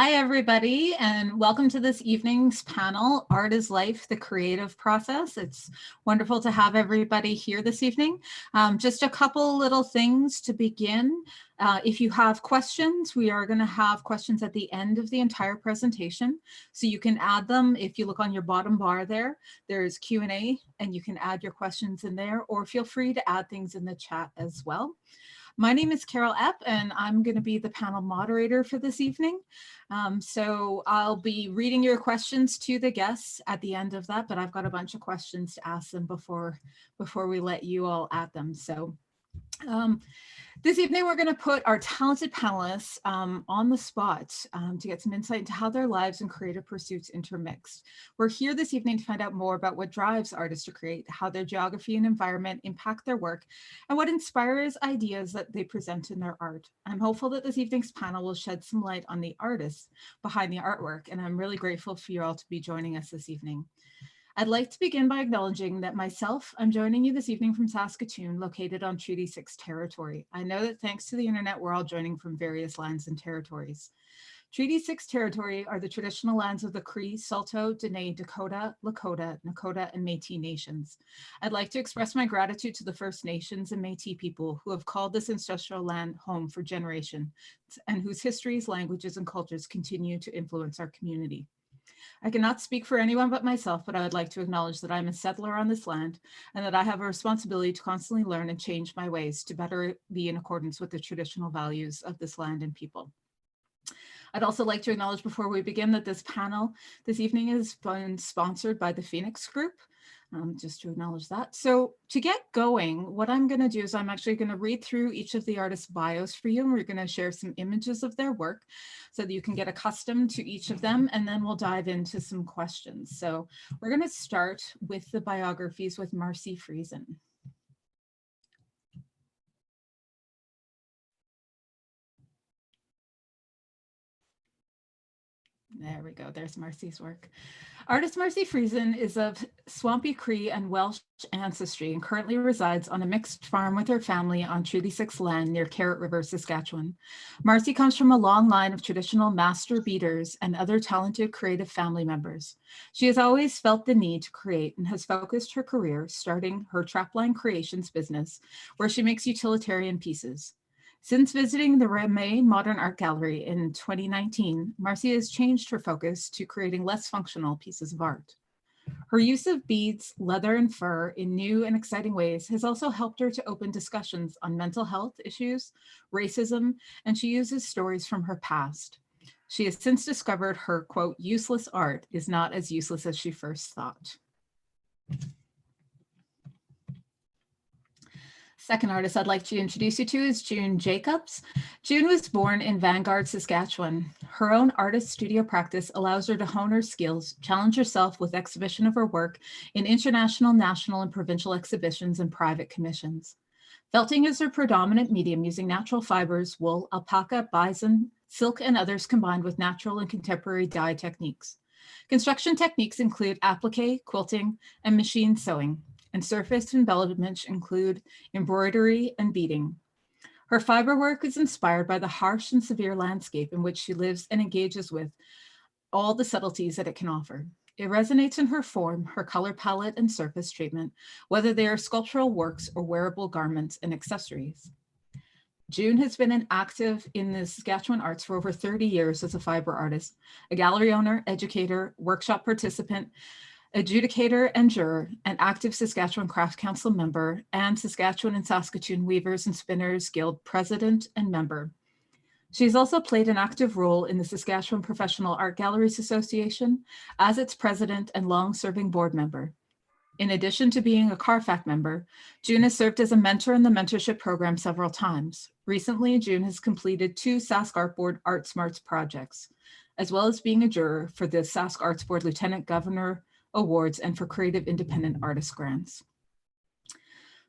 Hi, everybody, and welcome to this evening's panel, Art is Life, the Creative Process. It's wonderful to have everybody here this evening. Just a couple little things to begin. If you have questions, we are going to have questions at the end of the entire presentation. So you can add them. If you look on your bottom bar there, there's Q&A, and you can add your questions in there, or feel free to add things in the chat as well. My name is Carole Epp, and I'm going to be the panel moderator for this evening. So I'll be reading your questions to the guests at the end of that, but I've got a bunch of questions to ask them before we let you all at them. So this evening, we're going to put our talented panelists on the spot to get some insight into how their lives and creative pursuits intermixed. We're here this evening to find out more about what drives artists to create, how their geography and environment impact their work, and what inspires ideas that they present in their art. I'm hopeful that this evening's panel will shed some light on the artists behind the artwork, and I'm really grateful for you all to be joining us this evening. I'd like to begin by acknowledging that myself, I'm joining you this evening from Saskatoon, located on Treaty 6 territory. I know that thanks to the internet, we're all joining from various lands and territories. Treaty 6 territory are the traditional lands of the Cree, Saulteaux, Dene, Dakota, Lakota, Nakota, and Métis nations. I'd like to express my gratitude to the First Nations and Métis people who have called this ancestral land home for generations and whose histories, languages, and cultures continue to influence our community. I cannot speak for anyone but myself, but I would like to acknowledge that I'm a settler on this land and that I have a responsibility to constantly learn and change my ways to better be in accordance with the traditional values of this land and people. I'd also like to acknowledge before we begin that this panel this evening is been sponsored by the Phoenix Group. Just to acknowledge that. So to get going, what I'm going to do is I'm actually going to read through each of the artists' bios for you, and we're going to share some images of their work so that you can get accustomed to each of them, and then we'll dive into some questions. So we're going to start with the biographies with Marcy Friesen. There we go. There's Marcy's work. Artist Marcy Friesen is of Swampy Cree and Welsh ancestry and currently resides on a mixed farm with her family on Treaty 6 land near Carrot River, Saskatchewan. Marcy comes from a long line of traditional master beaders and other talented creative family members. She has always felt the need to create and has focused her career starting her Trapline Creations business, where she makes utilitarian pieces. Since visiting the Ramée Modern Art Gallery in 2019, Marcy has changed her focus to creating less functional pieces of art. Her use of beads, leather, and fur in new and exciting ways has also helped her to open discussions on mental health issues, racism, and she uses stories from her past. She has since discovered her, quote, useless art is not as useless as she first thought. Second artist I'd like to introduce you to is June Jacobs. June was born in Vanguard, Saskatchewan. Her own artist studio practice allows her to hone her skills, challenge herself with exhibition of her work in international, national, and provincial exhibitions and private commissions. Felting is her predominant medium, using natural fibers, wool, alpaca, bison, silk, and others combined with natural and contemporary dye techniques. Construction techniques include applique, quilting, and machine sewing, and surface embellishments include embroidery and beading. Her fiber work is inspired by the harsh and severe landscape in which she lives and engages with all the subtleties that it can offer. It resonates in her form, her color palette, and surface treatment, whether they are sculptural works or wearable garments and accessories. June has been active in the Saskatchewan arts for over 30 years as a fiber artist, a gallery owner, educator, workshop participant, adjudicator and juror, an active Saskatchewan Craft Council member, and Saskatchewan and Saskatoon Weavers and Spinners Guild president and member. She's also played an active role in the Saskatchewan Professional Art Galleries Association as its president and long-serving board member. In addition to being a CARFAC member, June has served as a mentor in the mentorship program several times. Recently, June has completed 2 Sask Art Board Art Smarts projects, as well as being a juror for the Sask Arts Board Lieutenant Governor Awards and for Creative Independent Artist Grants.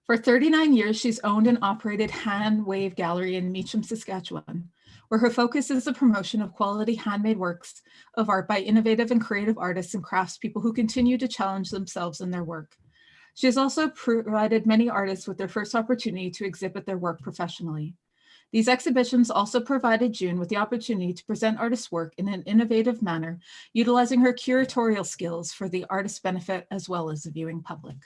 For 39 years, she's owned and operated Hand Wave Gallery in Meacham, Saskatchewan, where her focus is the promotion of quality handmade works of art by innovative and creative artists and craftspeople who continue to challenge themselves in their work. She has also provided many artists with their first opportunity to exhibit their work professionally. These exhibitions also provided June with the opportunity to present artists' work in an innovative manner, utilizing her curatorial skills for the artist's benefit as well as the viewing public.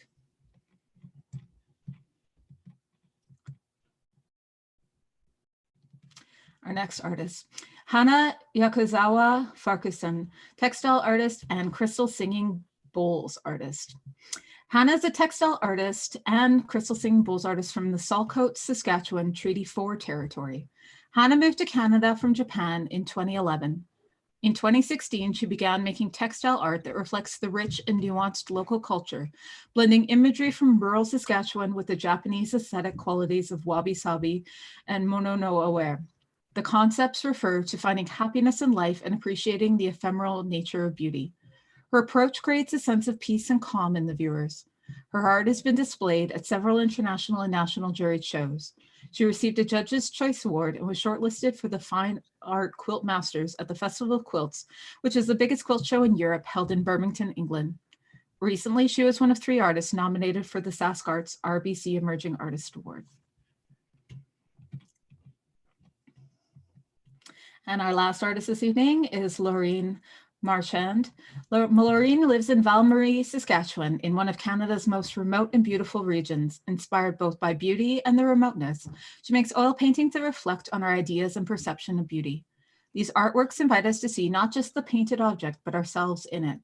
Our next artist, Hanna Yokozawa Farquharson, textile artist and crystal singing bowls artist. Hanna is a textile artist and crystal singing bowls artist from the Saltcoats, Saskatchewan Treaty 4 territory. Hanna moved to Canada from Japan in 2011. In 2016, she began making textile art that reflects the rich and nuanced local culture, blending imagery from rural Saskatchewan with the Japanese aesthetic qualities of wabi-sabi and mono-no-aware. The concepts refer to finding happiness in life and appreciating the ephemeral nature of beauty. Her approach creates a sense of peace and calm in the viewers. Her art has been displayed at several international and national juried shows. She received a Judge's Choice Award and was shortlisted for the Fine Art Quilt Masters at the Festival of Quilts, which is the biggest quilt show in Europe, held in Birmingham, England. Recently, she was one of 3 artists nominated for the Sask Arts RBC Emerging Artist Award. And our last artist this evening is Laureen Marchand. Laureen lives in Val-Marie, Saskatchewan, in one of Canada's most remote and beautiful regions, inspired both by beauty and the remoteness. She makes oil paintings that reflect on our ideas and perception of beauty. These artworks invite us to see not just the painted object, but ourselves in it.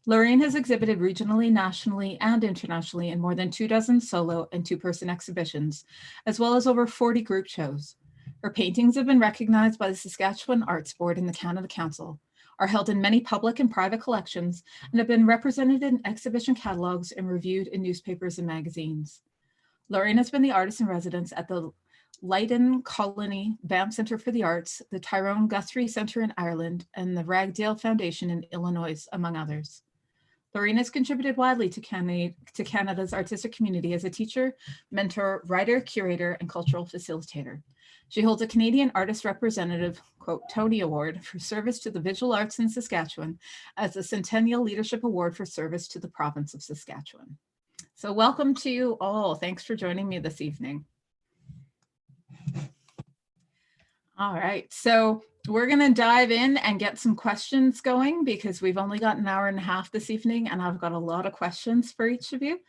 Laureen has exhibited regionally, nationally, and internationally in more than 24 solo and 2-person exhibitions, as well as over 40 group shows. Her paintings have been recognized by the Saskatchewan Arts Board and the Canada Council, are held in many public and private collections, and have been represented in exhibition catalogs and reviewed in newspapers and magazines. Laureen has been the artist in residence at the Leiden Colony BAM Center for the Arts, the Tyrone Guthrie Center in Ireland, and the Ragdale Foundation in Illinois, among others. Laureen has contributed widely to Canada's artistic community as a teacher, mentor, writer, curator, and cultural facilitator. She holds a Canadian Artist Representative, quote, Tony Award for service to the visual arts in Saskatchewan, as a Centennial Leadership Award for service to the province of Saskatchewan. So welcome to you all. Thanks for joining me this evening. All right, so we're going to dive in and get some questions going because we've only got an hour and a half this evening and I've got a lot of questions for each of you.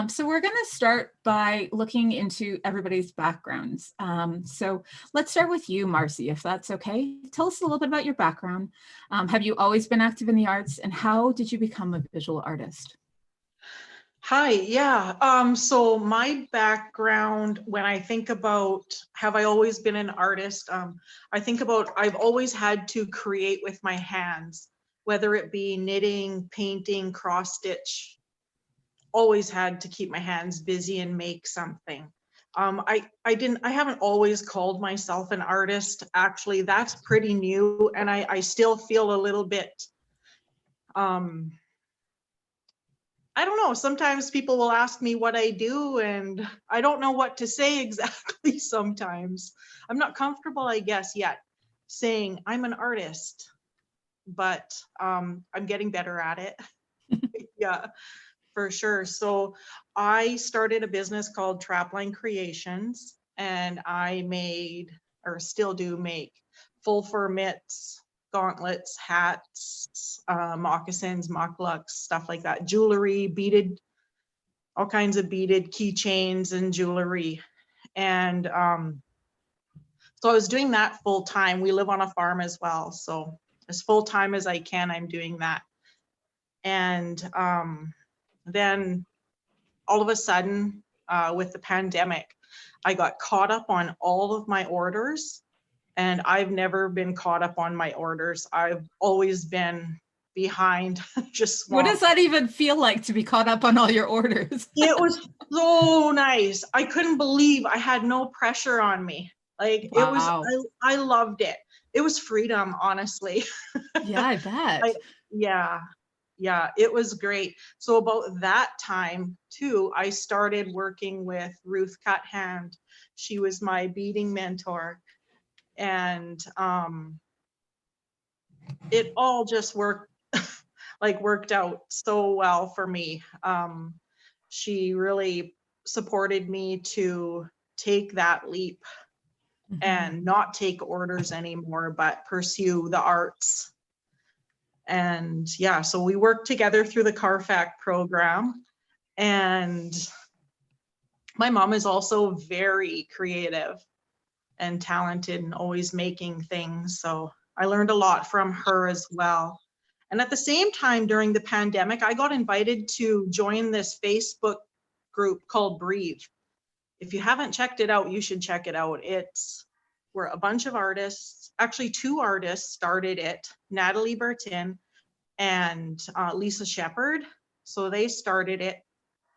So we're going to start by looking into everybody's backgrounds. So let's start with you, Marcy, if that's okay. Tell us a little bit about your background. Have you always been active in the arts and how did you become a visual artist? Hi, yeah. So my background, when I think about, have I always been an artist? I think about, I've always had to create with my hands, whether it be knitting, painting, cross stitch, always had to keep my hands busy and make something. I haven't always called myself an artist. Actually, that's pretty new. And I still feel a little bit, I don't know, sometimes people will ask me what I do and I don't know what to say exactly sometimes. I'm not comfortable, I guess, yet saying I'm an artist, but I'm getting better at it. Yeah, for sure. So I started a business called Trapline Creations and I made, or still do make, full fur mitts, gauntlets, hats, moccasins, mukluks, stuff like that, jewelry, beaded, all kinds of beaded keychains and jewelry. And so I was doing that full time. We live on a farm as well. So as full time as I can, I'm doing that. And then all of a sudden, with the pandemic, I got caught up on all of my orders. And I've never been caught up on my orders. I've always been behind, just swamped. What does that even feel like to be caught up on all your orders? It was so nice. I couldn't believe I had no pressure on me. Like, wow. It was, I loved it. It was freedom, honestly. Yeah, I bet. Yeah, it was great. So about that time too, I started working with Ruth Cuthand. She was my beading mentor. And it all just worked out so well for me. She really supported me to take that leap and not take orders anymore, but pursue the arts. And yeah, so we worked together through the CARFAC program. And my mom is also very creative and talented and always making things. So I learned a lot from her as well. And at the same time, during the pandemic, I got invited to join this Facebook group called Breathe. If you haven't checked it out, you should check it out. It's where a bunch of artists, actually 2 artists started it, Natalie Bertin and Lisa Shepherd. So they started it.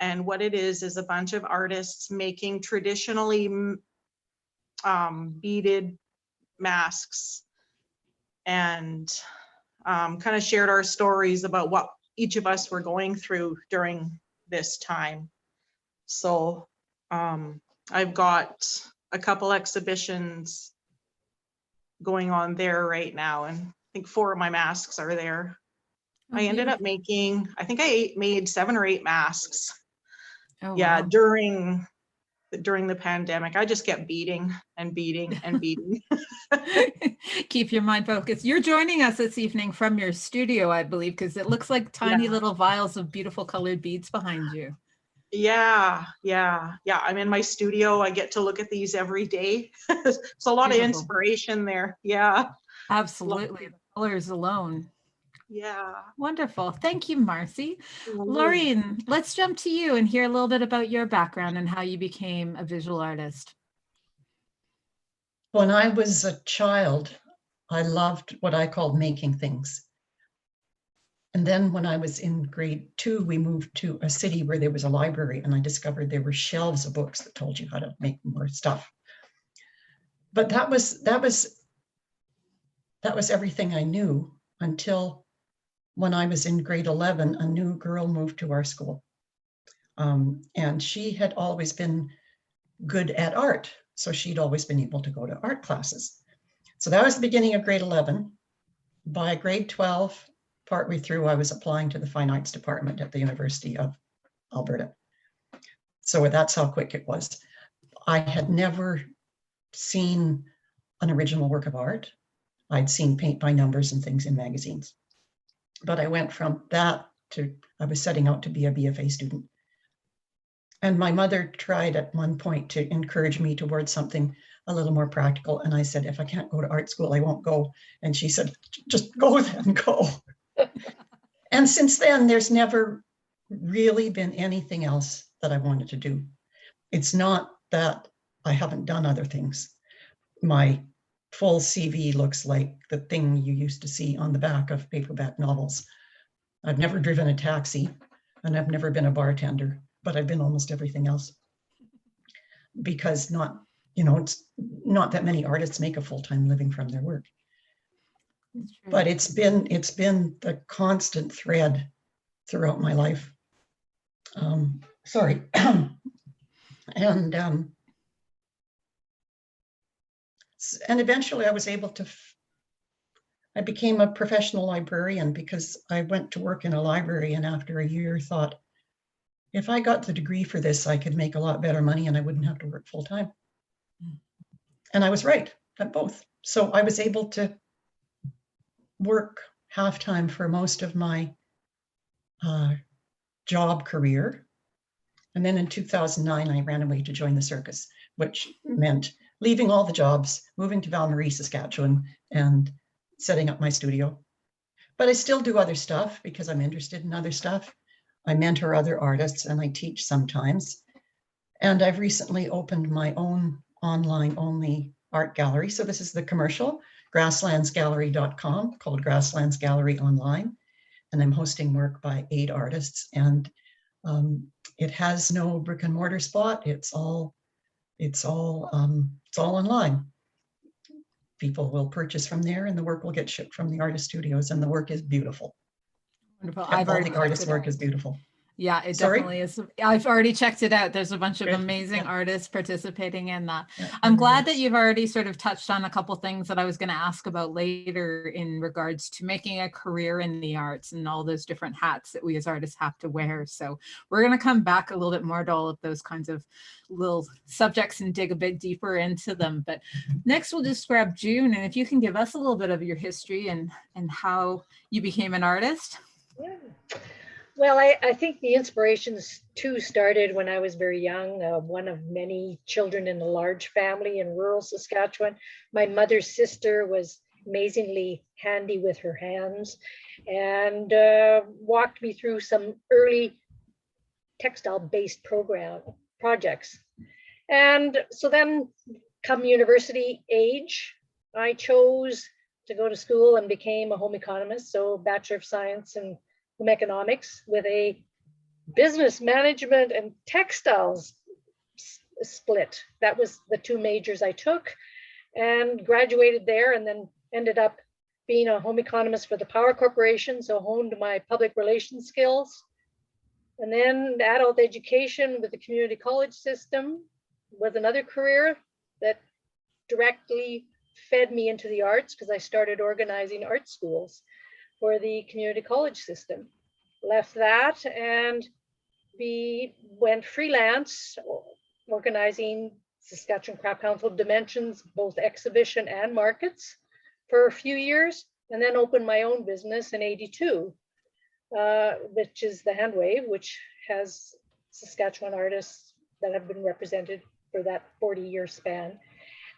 And what it is a bunch of artists making traditionally beaded masks, and kind of shared our stories about what each of us were going through during this time. So I've got a couple exhibitions going on there right now, and I think 4 of my masks are there. I ended up making, I think I made 7 or 8 masks. Oh, yeah, wow. during the pandemic. I just kept beading and beading and beading. Keep your mind focused. You're joining us this evening from your studio, I believe, because it looks like tiny little vials of beautiful colored beads behind you. Yeah. I'm in my studio. I get to look at these every day. It's a lot of inspiration there. Yeah. Absolutely. The colors alone. Yeah. Wonderful. Thank you, Marcy. Laureen, let's jump to you and hear a little bit about your background and how you became a visual artist. When I was a child, I loved what I called making things. And then when I was in grade 2, we moved to a city where there was a library, and I discovered there were shelves of books that told you how to make more stuff. But that was everything I knew until when I was in grade 11, a new girl moved to our school. And she had always been good at art. So she'd always been able to go to art classes. So that was the beginning of grade 11. By grade 12, partway through, I was applying to the Fine Arts Department at the University of Alberta. So that's how quick it was. I had never seen an original work of art. I'd seen paint by numbers and things in magazines. But I went from that to, I was setting out to be a BFA student. And my mother tried at one point to encourage me towards something a little more practical. And I said, if I can't go to art school, I won't go. And she said, just go then, go. And since then, there's never really been anything else that I wanted to do. It's not that I haven't done other things. My full CV looks like the thing you used to see on the back of paperback novels. I've never driven a taxi, and I've never been a bartender, but I've been almost everything else. Because it's not that many artists make a full-time living from their work. But it's been the constant thread throughout my life. Sorry. And eventually I was able to, I became a professional librarian because I went to work in a library, and after a year thought, if I got the degree for this, I could make a lot better money and I wouldn't have to work full time. And I was right at both. So I was able to work half-time for most of my job career. And then in 2009, I ran away to join the circus, which meant leaving all the jobs, moving to Val-Marie, Saskatchewan, and setting up my studio. But I still do other stuff because I'm interested in other stuff. I mentor other artists and I teach sometimes. And I've recently opened my own online-only art gallery. So this is the commercial, grasslandsgallery.com, called Grasslands Gallery Online. And I'm hosting work by 8 artists. And it has no brick and mortar spot. It's all online. People will purchase from there and the work will get shipped from the artist studios, and the work is beautiful. Wonderful. All the artist work is beautiful. Yeah, it Sorry? definitely is. I've already checked it out. There's a bunch of Good. amazing Yeah. artists participating in that. Yeah, I'm really glad that is. you've already sort of touched on a couple things that I was going to ask about later in regards to making a career in the arts and all those different hats that we as artists have to wear. So we're going to come back a little bit more to all of those kinds of little subjects and dig a bit deeper into them. But next we'll just grab June, and if you can give us a little bit of your history and how you became an artist. Yeah. Well, I think the inspirations too started when I was very young, one of many children in a large family in rural Saskatchewan. My mother's sister was amazingly handy with her hands and walked me through some early textile-based projects. And so then come university age, I chose to go to school and became a home economist, so Bachelor of Science in home economics with a business management and textiles split. That was the two majors I took and graduated there, and then ended up being a home economist for the Power Corporation, so honed my public relations skills. And then adult education with the community college system was another career that directly fed me into the arts, because I started organizing art schools for the community college system. Left that and went freelance, organizing Saskatchewan Craft Council Dimensions, both exhibition and markets for a few years, and then opened my own business in '82, which is the Handwave, which has Saskatchewan artists that have been represented for that 40-year span.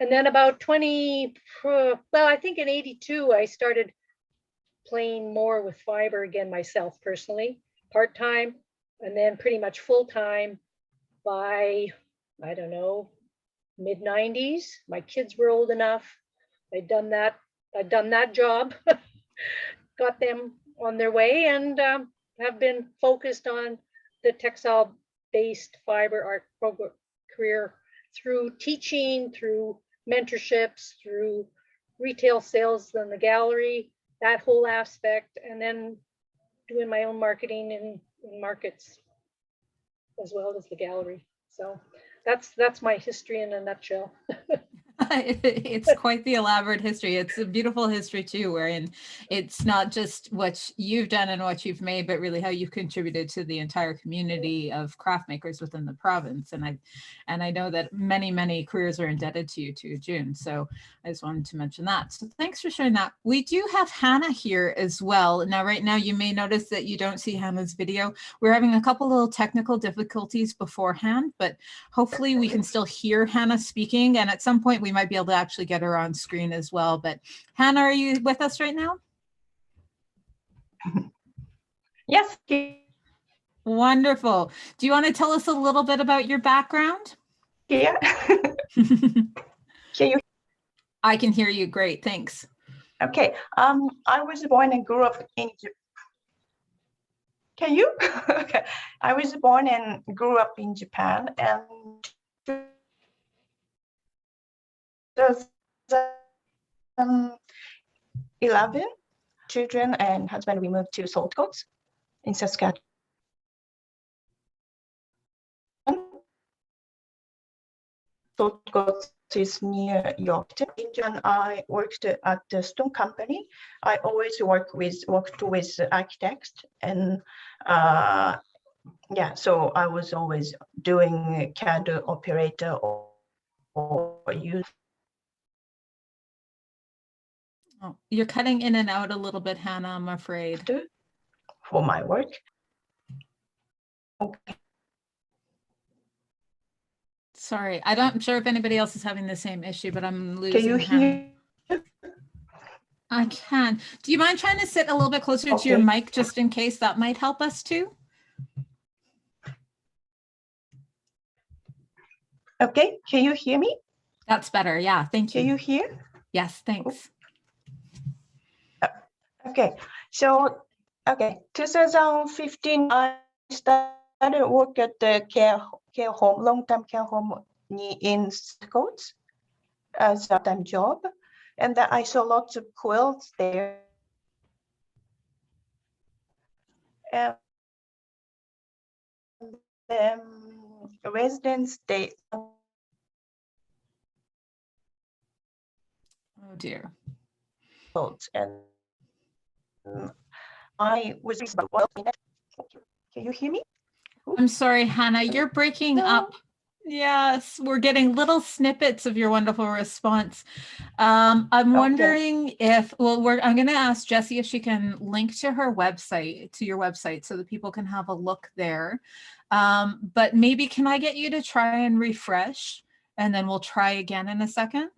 And then about I think in '82, I started playing more with fiber again myself personally, part-time, and then pretty much full-time by, I don't know, mid-90s. My kids were old enough. I'd done that job, got them on their way, and have been focused on the textile-based fiber art career through teaching, through mentorships, through retail sales in the gallery, that whole aspect, and then doing my own marketing in markets as well as the gallery. So that's my history in a nutshell. It's quite the elaborate history. It's a beautiful history too, wherein it's not just what you've done and what you've made, but really how you've contributed to the entire community of craft makers within the province. And I know that many careers are indebted to you too, June. So I just wanted to mention that. So thanks for sharing that. We do have Hanna here as well. Now, right now you may notice that you don't see Hanna's video. We're having a couple little technical difficulties beforehand, but hopefully we can still hear Hanna speaking. And at some point we might be able to actually get her on screen as well. But Hanna, are you with us right now? Yes. Wonderful. Do you want to tell us a little bit about your background? Yeah. Can you? I can hear you. Great. Thanks. Okay. I was born and grew up in. Can you? Okay. I was born and grew up in Japan, and 2011, children and husband, we moved to Salt Coast in Saskatchewan. Salt Coast is near Yorkton. And I worked at the stone company. I always worked with architects, and yeah, so I was always doing CAD operator or use. Oh, you're cutting in and out a little bit, Hanna, I'm afraid. For my work. Okay. Sorry, I'm sure if anybody else is having the same issue, but I'm losing. Can you hear? I can. Do you mind trying to sit a little bit closer to your mic just in case? That might help us too. Okay, can you hear me? That's better. Yeah, thank you. Can you hear? Yes, thanks. Okay, so 2015, I started work at the care home, long-term care home in Scotts as a part-time job, and then I saw lots of quilts there. And residents, they Oh dear. vote, and I was can you hear me? I'm sorry, Hannah, you're breaking No. up. Yes, we're getting little snippets of your wonderful response. I'm wondering if, well, I'm going to ask Jessie if she can link to her website, to your website, so that people can have a look there. But maybe can I get you to try and refresh, and then we'll try again in a second?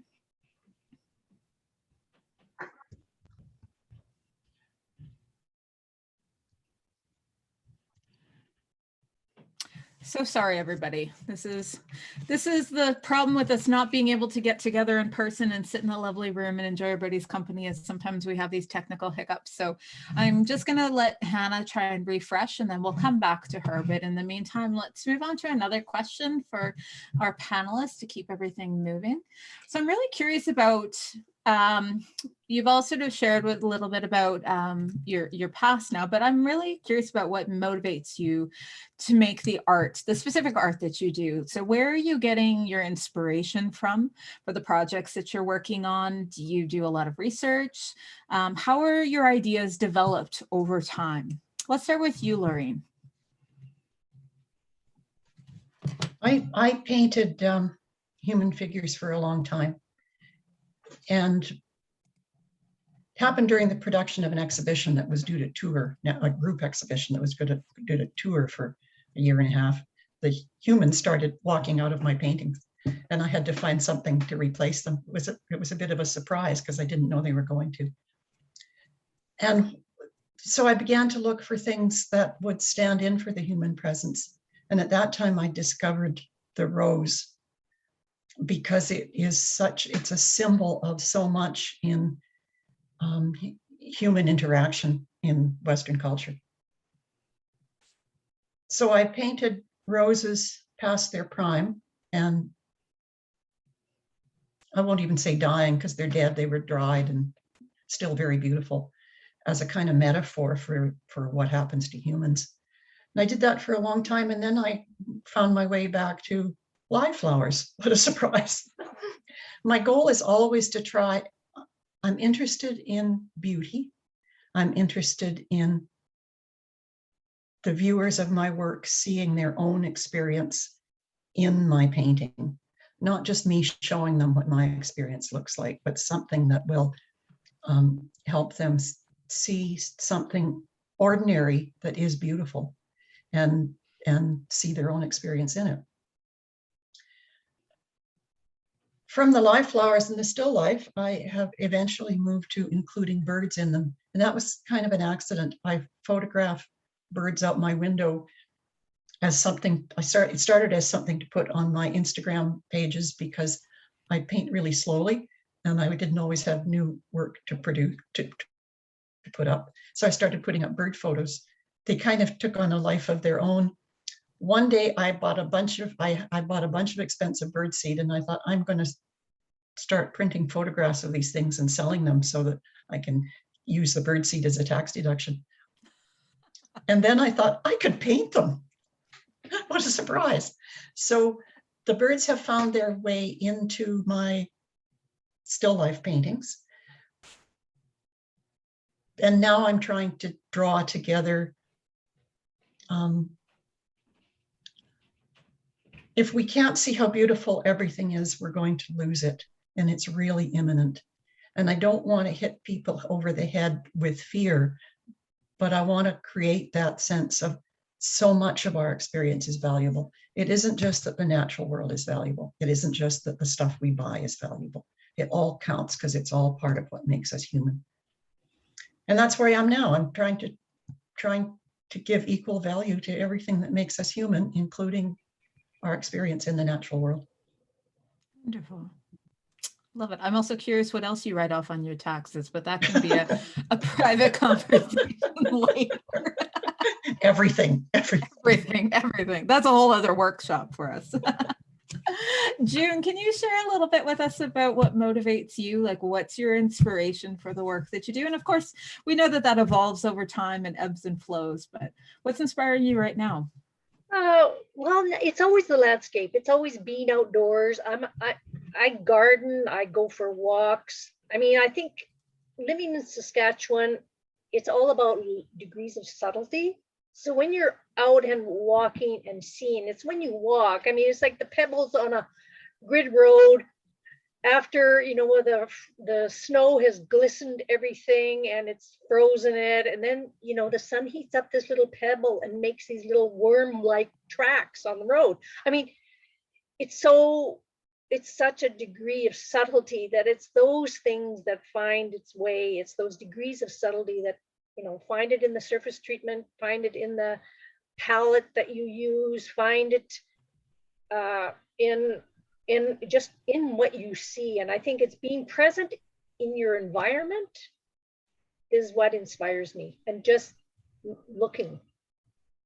So sorry, everybody. This is the problem with us not being able to get together in person and sit in a lovely room and enjoy everybody's company, is sometimes we have these technical hiccups. So I'm just going to let Hannah try and refresh, and then we'll come back to her. But in the meantime, let's move on to another question for our panelists to keep everything moving. So I'm really curious about, you've all sort of shared with a little bit about your past now, but I'm really curious about what motivates you to make the art, the specific art that you do. So where are you getting your inspiration from for the projects that you're working on? Do you do a lot of research? How are your ideas developed over time? Let's start with you, Laureen. I painted human figures for a long time, and it happened during the production of an exhibition that was due to tour, a group exhibition that was due to tour for a year and a half. The humans started walking out of my paintings, and I had to find something to replace them. It was a bit of a surprise because I didn't know they were going to. And so I began to look for things that would stand in for the human presence. And at that time, I discovered the rose, because it's a symbol of so much in human interaction in Western culture. So I painted roses past their prime, and I won't even say dying because they're dead. They were dried and still very beautiful, as a kind of metaphor for what happens to humans. And I did that for a long time, and then I found my way back to live flowers. What a surprise. My goal is always to try, I'm interested in beauty. I'm interested in the viewers of my work seeing their own experience in my painting, not just me showing them what my experience looks like, but something that will help them see something ordinary that is beautiful, and see their own experience in it. From the live flowers and the still life, I have eventually moved to including birds in them. And that was kind of an accident. I photographed birds out my window as something, it started as something to put on my Instagram pages because I paint really slowly and I didn't always have new work to produce, to put up. So I started putting up bird photos. They kind of took on a life of their own. One day I bought a bunch of expensive bird seed, and I thought, I'm going to start printing photographs of these things and selling them so that I can use the bird seed as a tax deduction. And then I thought I could paint them. What a surprise. So the birds have found their way into my still life paintings. And now I'm trying to draw together. If we can't see how beautiful everything is, we're going to lose it. And it's really imminent. And I don't want to hit people over the head with fear, but I want to create that sense of so much of our experience is valuable. It isn't just that the natural world is valuable. It isn't just that the stuff we buy is valuable. It all counts because it's all part of what makes us human. And that's where I am now. I'm trying to give equal value to everything that makes us human, including our experience in the natural world. Wonderful. Love it. I'm also curious what else you write off on your taxes, but that can be a private conversation later. Everything. That's a whole other workshop for us. June, can you share a little bit with us about what motivates you? Like, what's your inspiration for the work that you do? And of course, we know that evolves over time and ebbs and flows, but what's inspiring you right now? Well, it's always the landscape. It's always being outdoors. I garden. I go for walks. I mean, I think living in Saskatchewan, it's all about degrees of subtlety. So when you're out and walking and seeing, it's when you walk. I mean, it's like the pebbles on a grid road after, you know, where the snow has glistened everything and it's frozen it, and then, you know, the sun heats up this little pebble and makes these little worm-like tracks on the road. I mean, it's such a degree of subtlety that it's those things that find its way. It's those degrees of subtlety that, you know, find it in the surface treatment, find it in the palette that you use, find it in just in what you see. And I think it's being present in your environment is what inspires me, and just looking.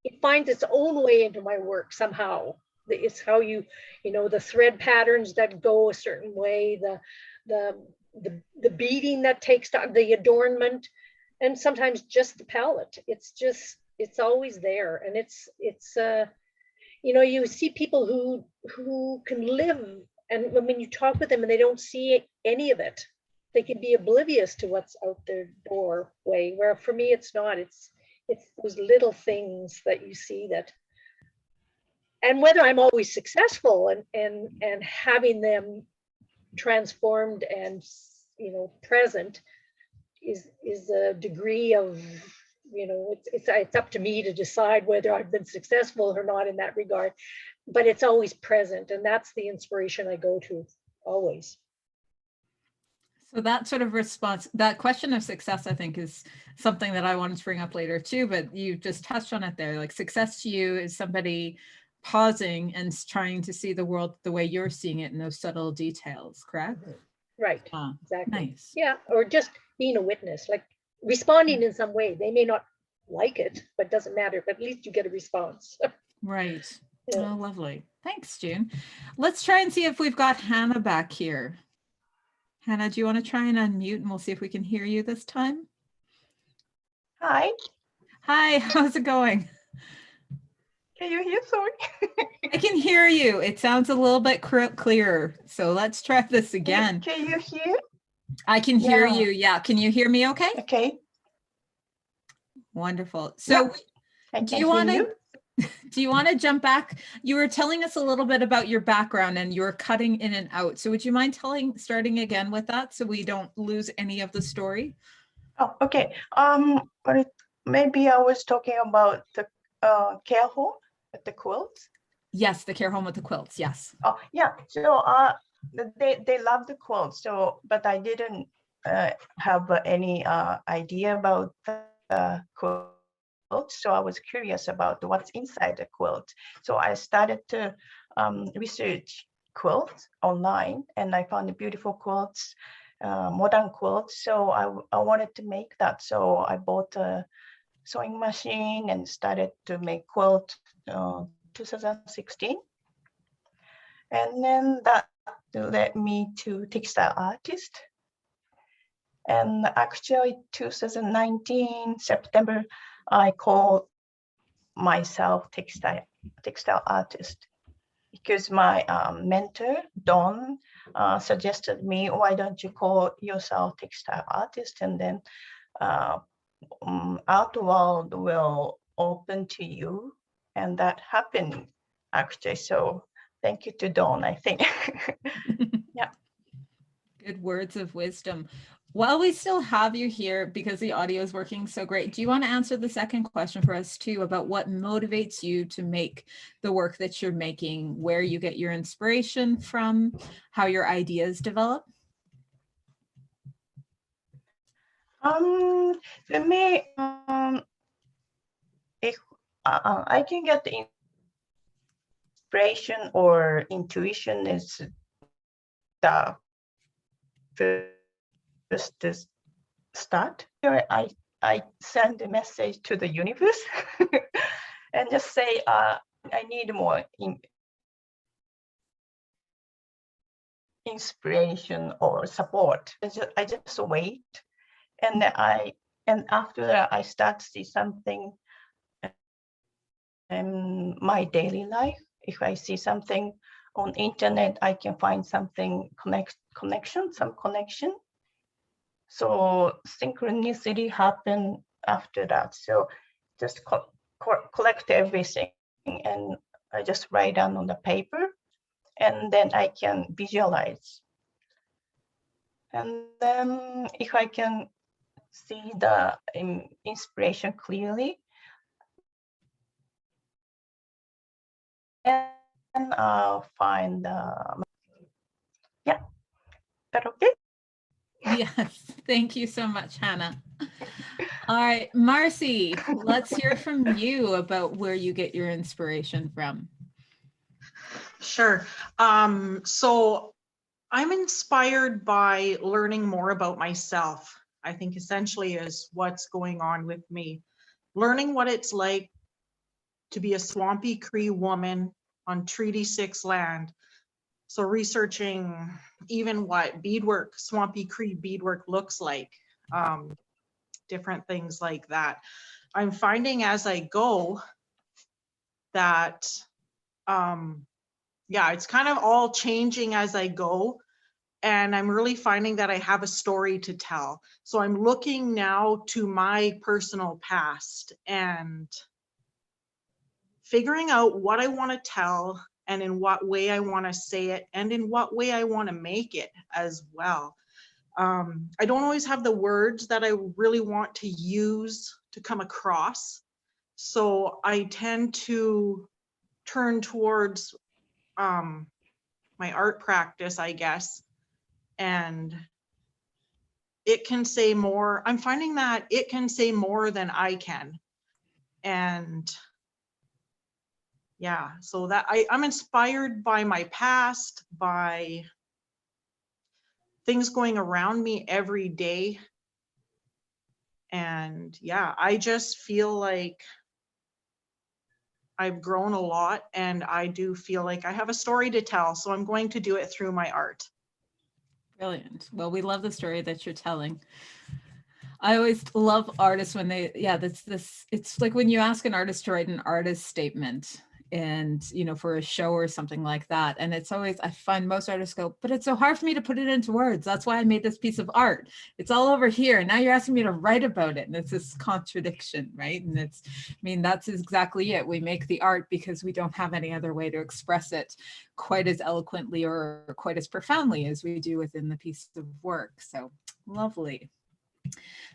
It finds its own way into my work somehow. It's how you know, the thread patterns that go a certain way, the beading that takes time, the adornment, and sometimes just the palette. It's always there. And it's you know, you see people who can live, and when you talk with them and they don't see any of it, they can be oblivious to what's out their doorway. Where for me, it's not. It's those little things that you see that, and whether I'm always successful and having them transformed and, you know, present is a degree of, you know, it's up to me to decide whether I've been successful or not in that regard, but it's always present, and that's the inspiration I go to always. So that sort of response, that question of success, I think, is something that I wanted to bring up later too, but you just touched on it there. Like, success to you is somebody pausing and trying to see the world the way you're seeing it in those subtle details, correct? Right, Ah, exactly. nice. Yeah, or just being a witness, like responding in some way. They may not like it, but doesn't matter, but at least you get a response. Right. Yeah. Oh, lovely. Thanks, June. Let's try and see if we've got Hanna back here. Hanna, do you want to try and unmute, and we'll see if we can hear you this time? Hi, Hi, how's it going? can you hear? Sorry. I can hear you. It sounds a little bit clearer. So let's try this again. Can you hear? I can hear Yeah. you. Yeah. Can you hear me okay? Okay. Wonderful. So I do can you want hear to you. do you want to jump back? You were telling us a little bit about your background and you're cutting in and out. So would you mind starting again with that so we don't lose any of the story? Oh, okay. Maybe I was talking about the care home at the quilts. Yes, the care home with the quilts. Yes. Oh, yeah. So they love the quilts. So, but I didn't have any idea about the quilt. So I was curious about what's inside the quilt. So I started to research quilts online, and I found the beautiful quilts, modern quilts. So I wanted to make that. So I bought a sewing machine and started to make quilt 2016. And then that led me to textile artist. And actually 2019, September, I called myself textile artist because my mentor, Don, suggested me, why don't you call yourself textile artist? And then art world will open to you. And that happened actually. So thank you to Dawn, I think. Yeah. Good words of wisdom. While we still have you here, because the audio is working so great, do you want to answer the second question for us too, about what motivates you to make the work that you're making, where you get your inspiration from, how your ideas develop? For me, if I can get the inspiration or intuition is the first start. I send a message to the universe and just say, I need more inspiration or support. I just wait, and after that I start to see something my daily life. If I see something on internet, I can find something some connection. So synchronicity happened after that. So just collect everything and I just write down on the paper, and then I can visualize. And then if I can see the inspiration clearly, and I'll find yeah, that okay? Yes, thank you so much, Hannah. All right, Marcy, let's hear from you about where you get your inspiration from. Sure. So I'm inspired by learning more about myself. I think essentially is what's going on with me. Learning what it's like to be a Swampy Cree woman on Treaty 6 land. So researching even what beadwork, Swampy Cree beadwork looks like, different things like that. I'm finding as I go that, yeah, it's kind of all changing as I go. And I'm really finding that I have a story to tell. So I'm looking now to my personal past and figuring out what I want to tell and in what way I want to say it and in what way I want to make it as well. I don't always have the words that I really want to use to come across. So I tend to turn towards my art practice, I guess, and it can say more. I'm finding that it can say more than I can. And yeah, so that I'm inspired by my past, by things going around me every day. And yeah, I just feel like I've grown a lot and I do feel like I have a story to tell. So I'm going to do it through my art. Brilliant. Well, we love the story that you're telling. I always love artists when they, yeah, it's like when you ask an artist to write an artist statement and, you know, for a show or something like that. And it's always, I find most artists go, but it's so hard for me to put it into words. That's why I made this piece of art. It's all over here. And now you're asking me to write about it. And it's this contradiction, right? And it's, I mean, that's exactly it. We make the art because we don't have any other way to express it quite as eloquently or quite as profoundly as we do within the piece of work. So lovely.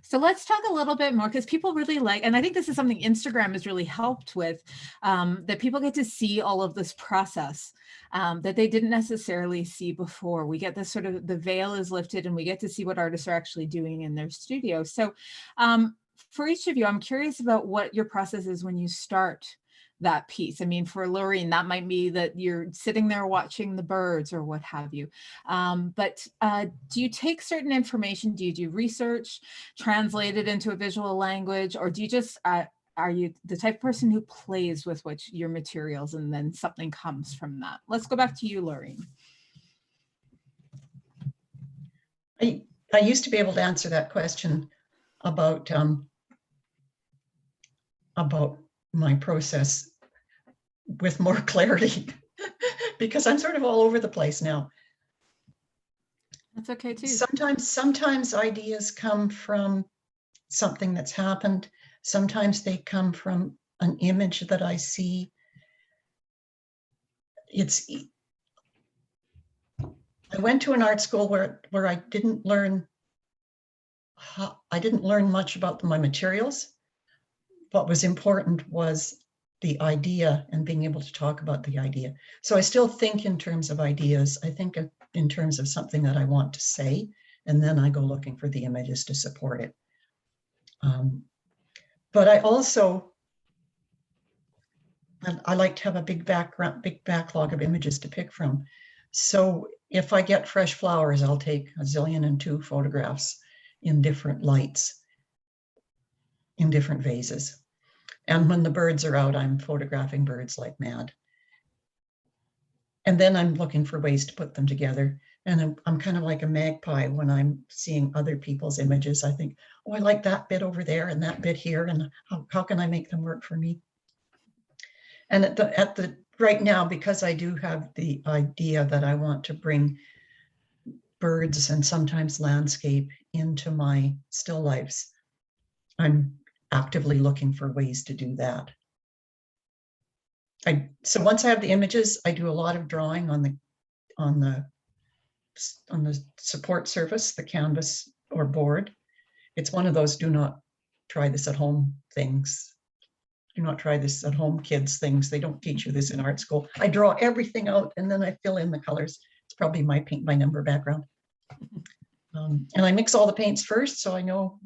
So let's talk a little bit more because people really like, and I think this is something Instagram has really helped with, that people get to see all of this process that they didn't necessarily see before. We get this sort of, the veil is lifted and we get to see what artists are actually doing in their studio. So for each of you, I'm curious about what your process is when you start that piece. I mean, for Laureen, that might be that you're sitting there watching the birds or what have you. But do you take certain information? Do you do research, translate it into a visual language, or do you just, are you the type of person who plays with your materials and then something comes from that? Let's go back to you, Laureen. I used to be able to answer that question about my process with more clarity because I'm sort of all over the place now. That's okay too. Sometimes ideas come from something that's happened. Sometimes they come from an image that I see. I went to an art school where I didn't learn much about my materials. What was important was the idea and being able to talk about the idea. So I still think in terms of ideas. I think in terms of something that I want to say, and then I go looking for the images to support it. But I also, I like to have a big backlog of images to pick from. So if I get fresh flowers, I'll take 1,000,002 photographs in different lights, in different vases. And when the birds are out, I'm photographing birds like mad. And then I'm looking for ways to put them together. And I'm kind of like a magpie when I'm seeing other people's images. I think, oh, I like that bit over there and that bit here. And how can I make them work for me? And at the right now, because I do have the idea that I want to bring birds and sometimes landscape into my still lifes, I'm actively looking for ways to do that. So once I have the images, I do a lot of drawing on the support surface, the canvas or board. It's one of those do not try this at home things. Do not try this at home kids things. They don't teach you this in art school. I draw everything out and then I fill in the colors. It's probably my paint by number background. And I mix all the paints first, so I know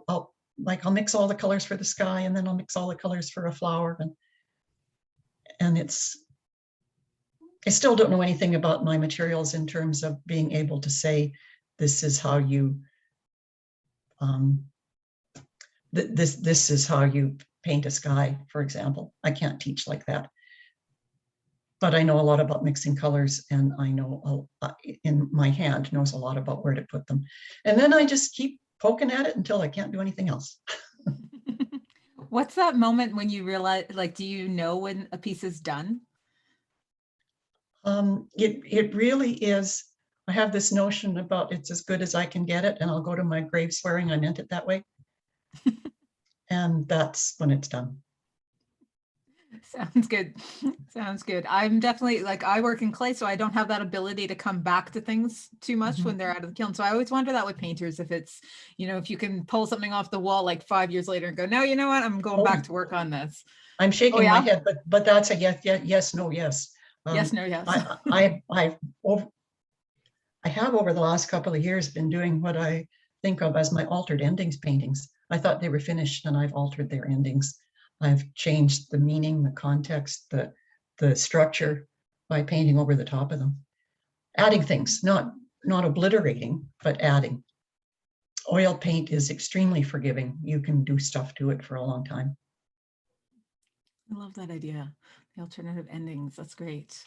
I'll mix all the colors for the sky, and then I'll mix all the colors for a flower, and I still don't know anything about my materials in terms of being able to say this is how you this is how you paint a sky, for example. I can't teach like that. But I know a lot about mixing colors, and I know in my hand knows a lot about where to put them. And then I just keep poking at it until I can't do anything else. What's that moment when you realize, like, do you know when a piece is done? It really is. I have this notion about it's as good as I can get it, and I'll go to my grave swearing I meant it that way. And that's when it's done. Sounds good. Sounds good. I'm definitely, like, I work in clay, so I don't have that ability to come back to things too much when they're out of the kiln. So I always wonder that with painters, if it's, you know, if you can pull something off the wall like 5 years later and go, no, you know what, I'm going back to work on this. I'm shaking my head, but that's a yes, no, yes. Yes, no, yes. I have over the last couple of years been doing what I think of as my altered endings paintings. I thought they were finished and I've altered their endings. I've changed the meaning, the context, the structure by painting over the top of them. Adding things, not obliterating, but adding. Oil paint is extremely forgiving. You can do stuff to it for a long time. I love that idea. The alternative endings, that's great.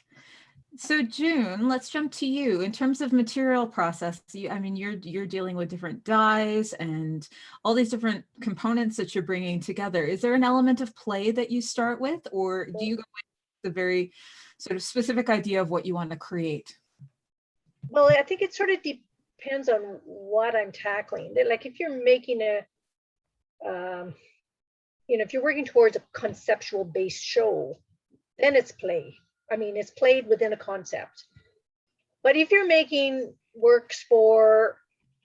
So June, let's jump to you. In terms of material process, you're dealing with different dyes and all these different components that you're bringing together. Is there an element of play that you start with, or do you go with the very sort of specific idea of what you want to create? Well, I think it sort of depends on what I'm tackling. Like if you're making if you're working towards a conceptual based show, then it's play. I mean, it's played within a concept. But if you're making works for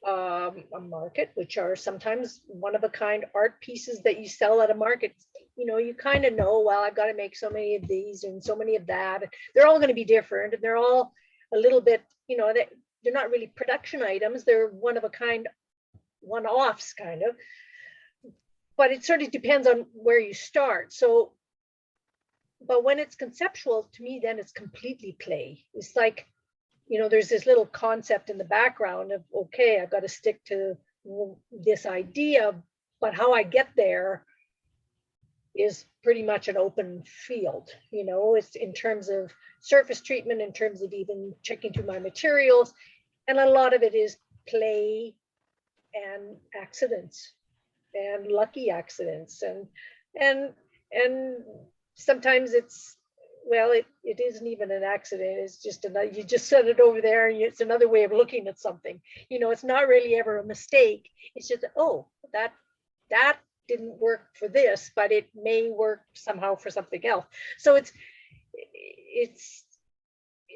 a market, which are sometimes one-of-a-kind art pieces that you sell at a market, you kind of know, well, I've got to make so many of these and so many of that. They're all going to be different, and they're all a little bit, they're not really production items. They're one-of-a-kind, one-offs kind of. But it sort of depends on where you start. So, but when it's conceptual, to me, then it's completely play. It's like, there's this little concept in the background of, okay, I've got to stick to this idea, but how I get there is pretty much an open field. It's in terms of surface treatment, in terms of even checking through my materials. And a lot of it is play and accidents and lucky accidents. And sometimes it's, well, it isn't even an accident. It's just you just set it over there, and it's another way of looking at something. It's not really ever a mistake. It's just, oh, that didn't work for this, but it may work somehow for something else. So it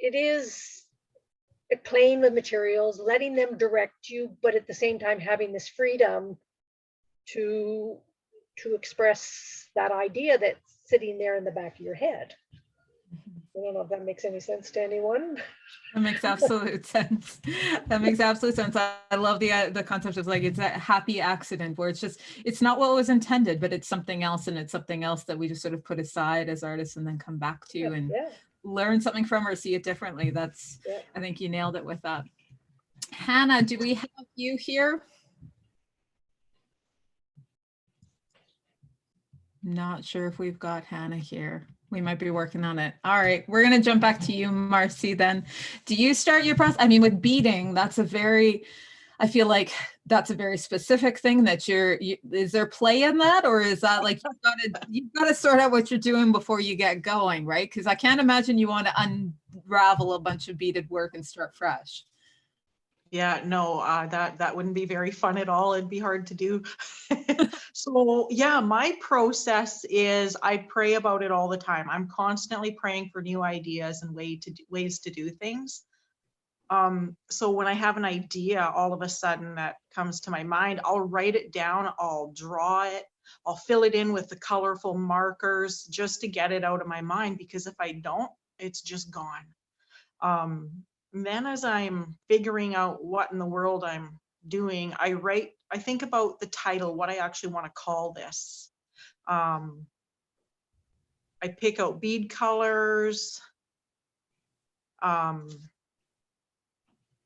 is playing with materials, letting them direct you, but at the same time having this freedom to express that idea that's sitting there in the back of your head. I don't know if that makes any sense to anyone. That makes absolute sense. That makes absolute sense. I love the concept of, like, it's a happy accident where it's not what was intended, but it's something else, and it's something else that we just sort of put aside as artists and then come back to and learn something from or see it differently. That's, I think you nailed it with that. Hanna, do we have you here? Not sure if we've got Hanna here. We might be working on it. All right, we're going to jump back to you, Marcy, then. Do you start your process? I mean, with beading, that's a very I feel like that's a very specific thing that is there play in that, or is that like you've got to sort out what you're doing before you get going, right? Because I can't imagine you want to unravel a bunch of beaded work and start fresh. Yeah, no, that wouldn't be very fun at all. It'd be hard to do. So yeah, my process is I pray about it all the time. I'm constantly praying for new ideas and ways to do things. So when I have an idea all of a sudden that comes to my mind, I'll write it down, I'll draw it, I'll fill it in with the colorful markers just to get it out of my mind, because if I don't, it's just gone. Then as I'm figuring out what in the world I'm doing, I think about the title, what I actually want to call this. I pick out bead colors.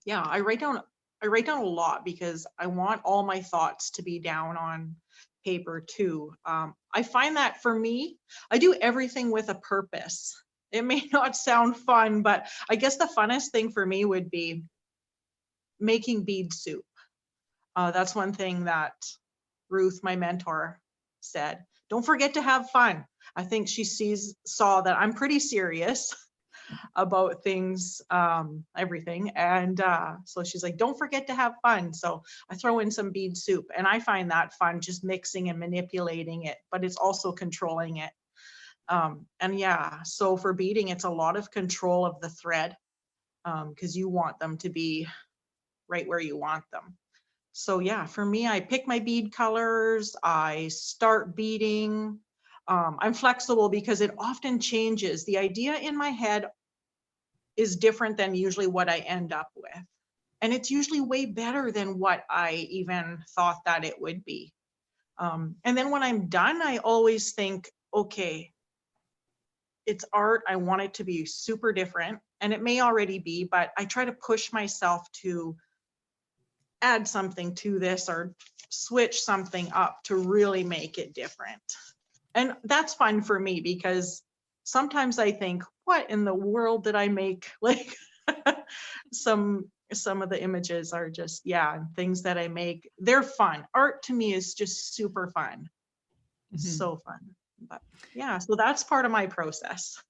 Yeah, I write down a lot because I want all my thoughts to be down on paper too. I find that for me, I do everything with a purpose. It may not sound fun, but I guess the funnest thing for me would be making bead soup. That's one thing that Ruth, my mentor, said. Don't forget to have fun. I think she saw that I'm pretty serious about things, everything. And so she's like, don't forget to have fun. So I throw in some bead soup, and I find that fun, just mixing and manipulating it, but it's also controlling it. And yeah, so for beading, it's a lot of control of the thread, because you want them to be right where you want them. So yeah, for me, I pick my bead colors, I start beading. I'm flexible because it often changes. The idea in my head is different than usually what I end up with. And it's usually way better than what I even thought that it would be. And then when I'm done, I always think, okay, it's art. I want it to be super different. And it may already be, but I try to push myself to add something to this or switch something up to really make it different. And that's fun for me because sometimes I think, what in the world did I make? Like some of the images are just, yeah, things that I make, they're fun. Art to me is just super fun. So fun. But yeah, so that's part of my process.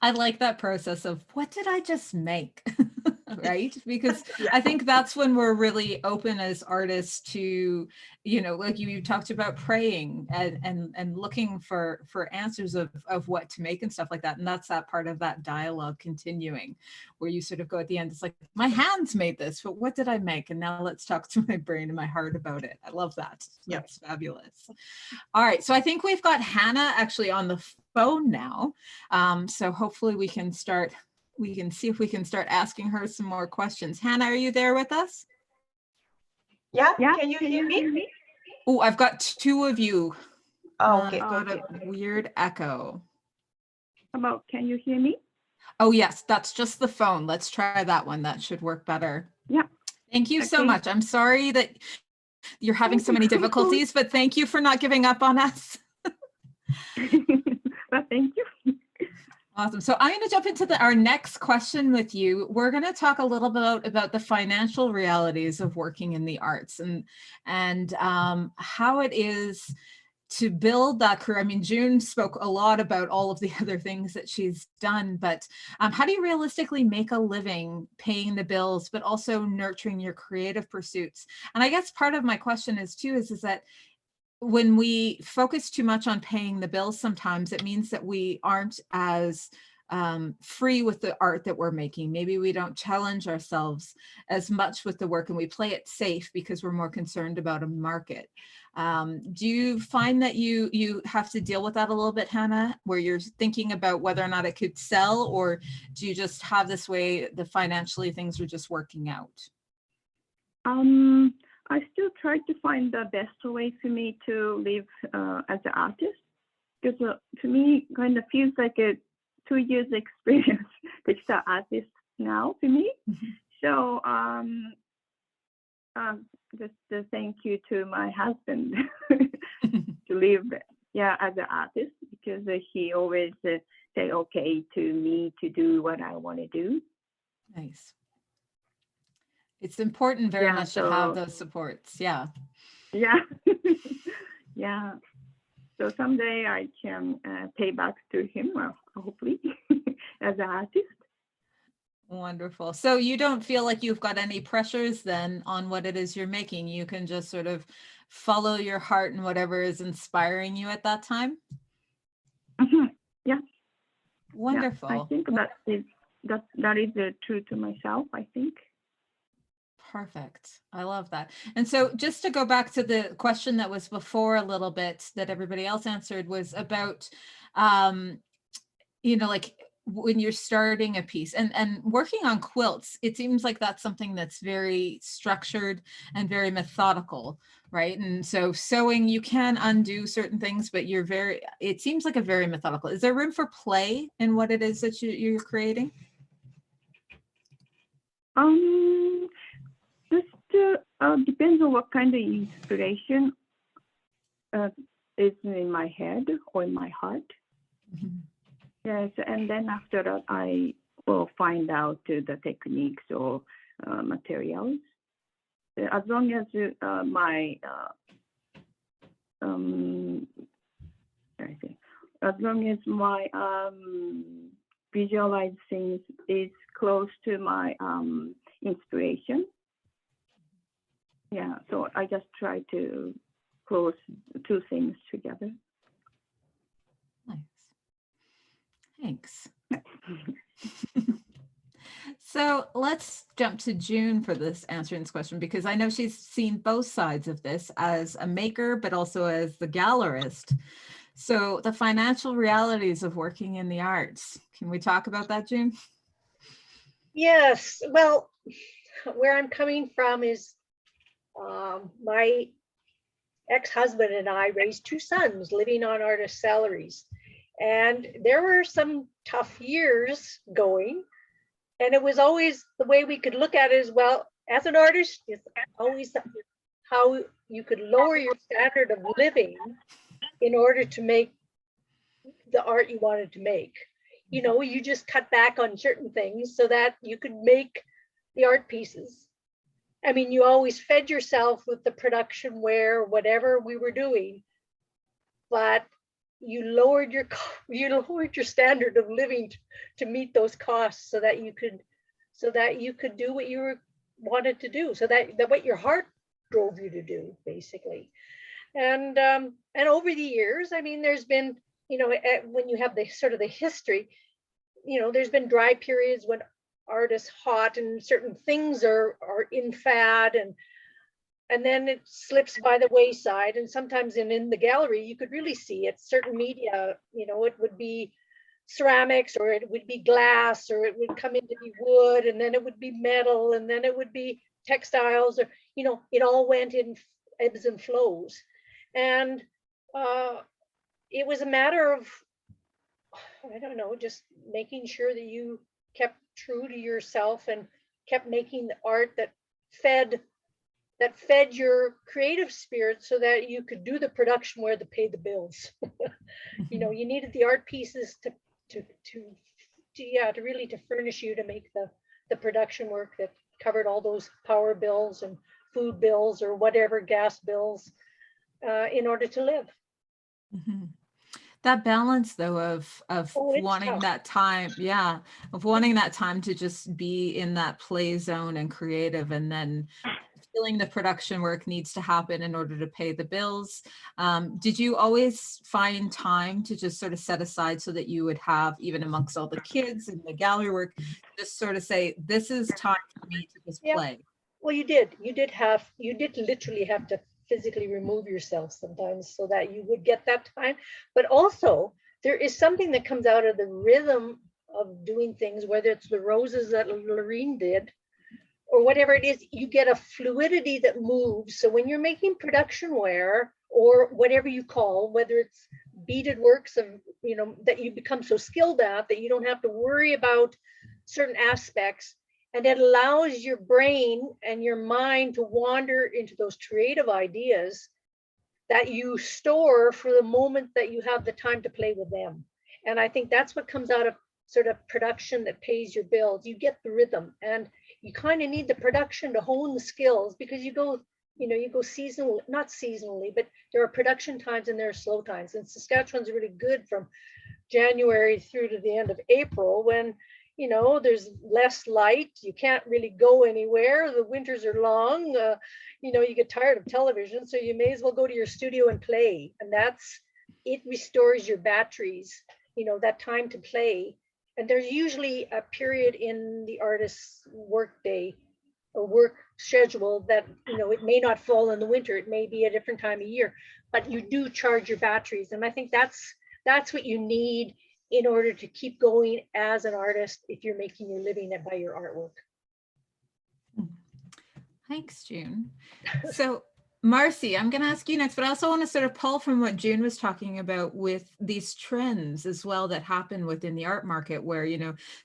I like that process of what did I just make? Right? Because I think that's when we're really open as artists to, like you talked about praying and looking for answers of what to make and stuff like that. And that's that part of that dialogue continuing where you sort of go at the end, it's like, my hands made this, but what did I make? And now let's talk to my brain and my heart about it. I love that. That's fabulous. All right. So I think we've got Hanna actually on the phone now. So hopefully we can see if we can start asking her some more questions. Hanna, are you there with us? Yeah. Can you hear me? Oh, I've got two of you. Oh, okay. Got a weird echo. Can you hear me? Oh, yes, that's just the phone. Let's try that one. That should work better. Yeah. Thank you so much. I'm sorry that you're having so many difficulties, but thank you for not giving up on us. Well, thank you. Awesome. So I'm going to jump into our next question with you. We're going to talk a little bit about the financial realities of working in the arts and how it is to build that career. I mean, June spoke a lot about all of the other things that she's done, but how do you realistically make a living paying the bills, but also nurturing your creative pursuits? And I guess part of my question is that when we focus too much on paying the bills, sometimes it means that we aren't as free with the art that we're making. Maybe we don't challenge ourselves as much with the work and we play it safe because we're more concerned about a market. Do you find that you have to deal with that a little bit, Hanna, where you're thinking about whether or not it could sell, or do you just have this way, the financially things are just working out? I still try to find the best way for me to live as an artist, because to me, kind of feels like a 2 years experience digital artist now for me. So just a thank you to my husband to live as an artist, because he always say okay to me to do what I want to do. Nice. It's important very Yeah, much to have those supports. Yeah. Yeah. Yeah. So someday I can pay back to him, hopefully, as an artist. Wonderful. So you don't feel like you've got any pressures then on what it is you're making. You can just sort of follow your heart and whatever is inspiring you at that time. Yeah. Wonderful. Yeah, I think that is true to myself, I think. Perfect. I love that. And so just to go back to the question that was before a little bit that everybody else answered was about, you know, like when you're starting a piece and working on quilts, it seems like that's something that's very structured and very methodical, right? And so sewing, you can undo certain things, but it seems like a very methodical. Is there room for play in what it is that you're creating? Just depends on what kind of inspiration is in my head or in my heart. Mm-hmm. Yes, and then after that, I will find out the techniques or materials. As long as as long as my visualize things is close to my inspiration. Yeah, so I just try to close two things together. Nice. Thanks. So let's jump to June for this answering this question, because I know she's seen both sides of this as a maker, but also as the gallerist. So the financial realities of working in the arts. Can we talk about that, June? Yes, well, where I'm coming from is my ex-husband and I raised two sons living on artist salaries. And there were some tough years going. And it was always the way we could look at it as well. As an artist, it's always how you could lower your standard of living in order to make the art you wanted to make. You know, you just cut back on certain things so that you could make the art pieces. I mean, you always fed yourself with the production ware, whatever we were doing, but you lowered your standard of living to meet those costs so that you could do what you wanted to do, so that what your heart drove you to do, basically. And over the years, I mean, there's been, you know, when you have the sort of the history, you know, there's been dry periods when art is hot and certain things are in fad, and then it slips by the wayside. And sometimes in the gallery, you could really see it. Certain media, you know, it would be ceramics, or it would be glass, or it would come in to be wood, and then it would be metal, and then it would be textiles, or, you know, it all went in ebbs and flows. And it was a matter of, I don't know, just making sure that you kept true to yourself and kept making the art that fed your creative spirit, so that you could do the production where to pay the bills. You know, you needed the art pieces to really to furnish you to make the production work that covered all those power bills and food bills or whatever, gas bills, in order to live. Mm-hmm. That balance, though, of wanting tough. that time, of wanting that time to just be in that play zone and creative, and then feeling the production work needs to happen in order to pay the bills. Did you always find time to just sort of set aside so that you would have, even amongst all the kids and the gallery work, just sort of say, this is time for me to just play? Well, you did literally have to physically remove yourself sometimes so that you would get that time. But also, there is something that comes out of the rhythm of doing things, whether it's the roses that Laureen did, or whatever it is, you get a fluidity that moves. So when you're making production wear, or whatever you call, whether it's beaded works of, you know, that you become so skilled at that you don't have to worry about certain aspects, and it allows your brain and your mind to wander into those creative ideas that you store for the moment that you have the time to play with them. And I think that's what comes out of sort of production that pays your bills. You get the rhythm, and you kind of need the production to hone the skills, because you go seasonal, not seasonally, but there are production times and there are slow times. And Saskatchewan's really good from January through to the end of April, when there's less light, you can't really go anywhere, the winters are long, you get tired of television, so you may as well go to your studio and play. And it restores your batteries, that time to play. And there's usually a period in the artist's work day or work schedule that it may not fall in the winter, it may be a different time of year, but you do charge your batteries. And I think that's what you need in order to keep going as an artist if you're making your living by your artwork. Thanks, June. So Marcy, I'm going to ask you next, but I also want to sort of pull from what June was talking about with these trends as well that happen within the art market, where,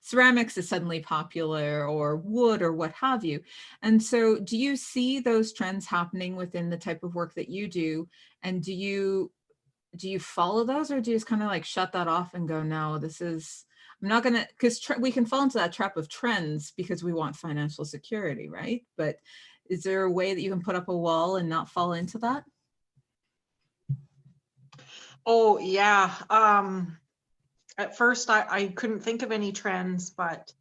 ceramics is suddenly popular, or wood, or what have you. And so do you see those trends happening within the type of work that you do? And do you follow those, or do you just kind of like shut that off and go, no, I'm not gonna, because we can fall into that trap of trends because we want financial security, right? But is there a way that you can put up a wall and not fall into that? Oh yeah. At first I couldn't think of any trends, but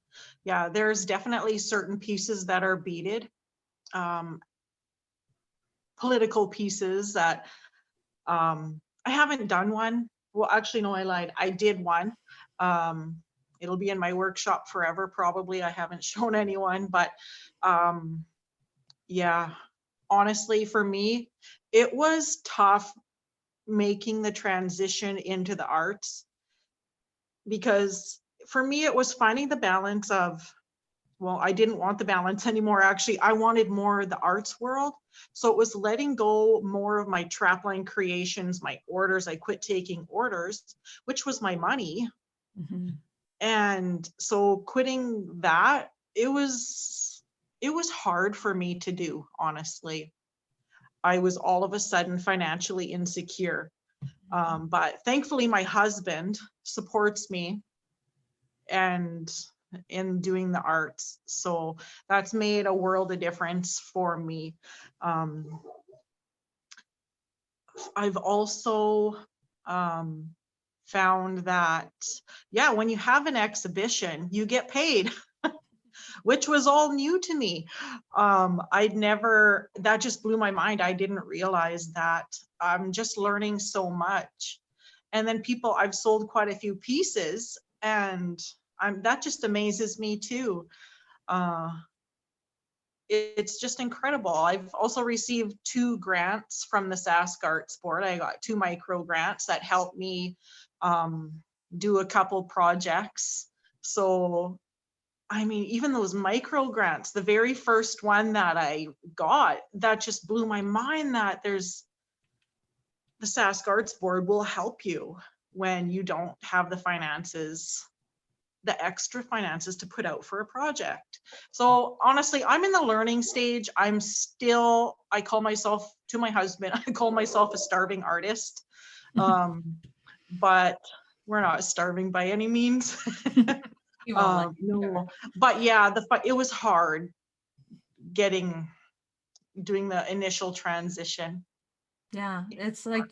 yeah, there's definitely certain pieces that are beaded, political pieces that I haven't done one. Well, actually, no, I lied. I did one. It'll be in my workshop forever, probably. I haven't shown anyone, but yeah, honestly, for me, it was tough making the transition into the arts, because for me, it was finding the balance of, well, I didn't want the balance anymore. Actually, I wanted more the arts world. So it was letting go more of my trapline creations, my orders. I quit taking orders, which was my money. Mm-hmm. And so quitting that, it was hard for me to do, honestly. I was all of a sudden financially insecure. But thankfully, my husband supports me and in doing the arts. So that's made a world of difference for me. I've also found that, yeah, when you have an exhibition, you get paid, which was all new to me. That just blew my mind. I didn't realize that. I'm just learning so much. And then I've sold quite a few pieces, and that just amazes me too. It's just incredible. I've also received 2 grants from the Sask Arts Board. I got 2 micro grants that helped me do a couple projects. So, I mean, even those micro grants, the very first one that I got, that just blew my mind, that the Sask Arts Board will help you when you don't have the extra finances to put out for a project. So honestly, I'm in the learning stage. I call myself, to my husband, I call myself a starving artist. But we're not starving by any means. No, but yeah, it was hard doing the initial transition. Yeah, it's like,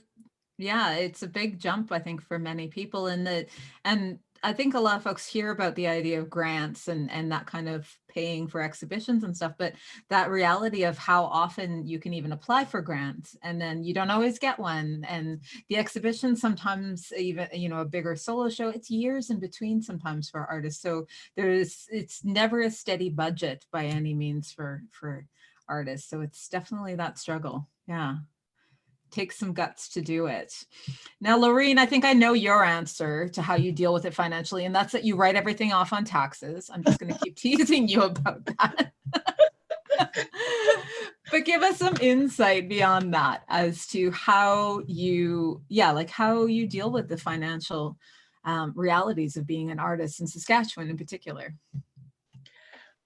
yeah, it's a big jump, I think, for many people. And I think a lot of folks hear about the idea of grants and that kind of paying for exhibitions and stuff, but that reality of how often you can even apply for grants and then you don't always get one. And the exhibition, sometimes even, a bigger solo show, it's years in between sometimes for artists. So it's never a steady budget by any means for artists. So it's definitely that struggle. Yeah. Takes some guts to do it. Now, Laureen, I think I know your answer to how you deal with it financially, and that's that you write everything off on taxes. I'm just going to keep teasing you about that. But give us some insight beyond that as to how you deal with the financial realities of being an artist in Saskatchewan in particular.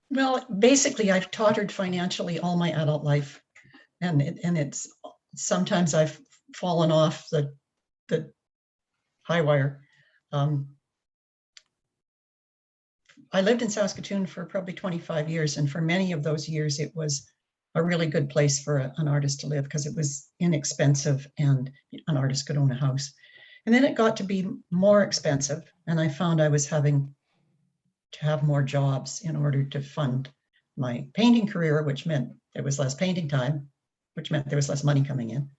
Well, basically, I've tottered financially all my adult life, and it's sometimes I've fallen off the high wire. I lived in Saskatoon for probably 25 years. And for many of those years, it was a really good place for an artist to live because it was inexpensive and an artist could own a house. And then it got to be more expensive. And I found I was having to have more jobs in order to fund my painting career, which meant there was less painting time, which meant there was less money coming in.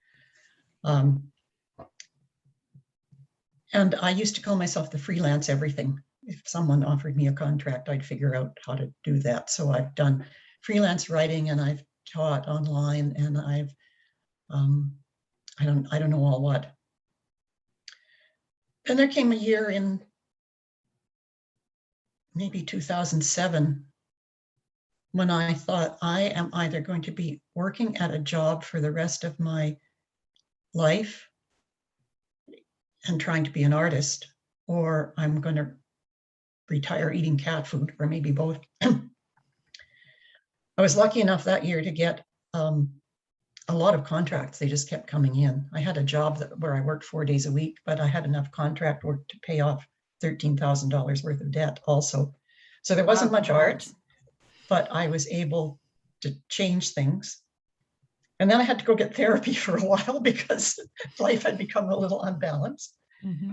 And I used to call myself the freelance everything. If someone offered me a contract, I'd figure out how to do that. So I've done freelance writing and I've taught online and I've, I don't know all what. Then there came a year in maybe 2007 when I thought I am either going to be working at a job for the rest of my life and trying to be an artist, or I'm going to retire eating cat food, or maybe both. I was lucky enough that year to get a lot of contracts. They just kept coming in. I had a job where I worked 4 days a week, but I had enough contract work to pay off $13,000 worth of debt also. So there wasn't much art, but I was able to change things. And then I had to go get therapy for a while because life had become a little unbalanced. Mm-hmm.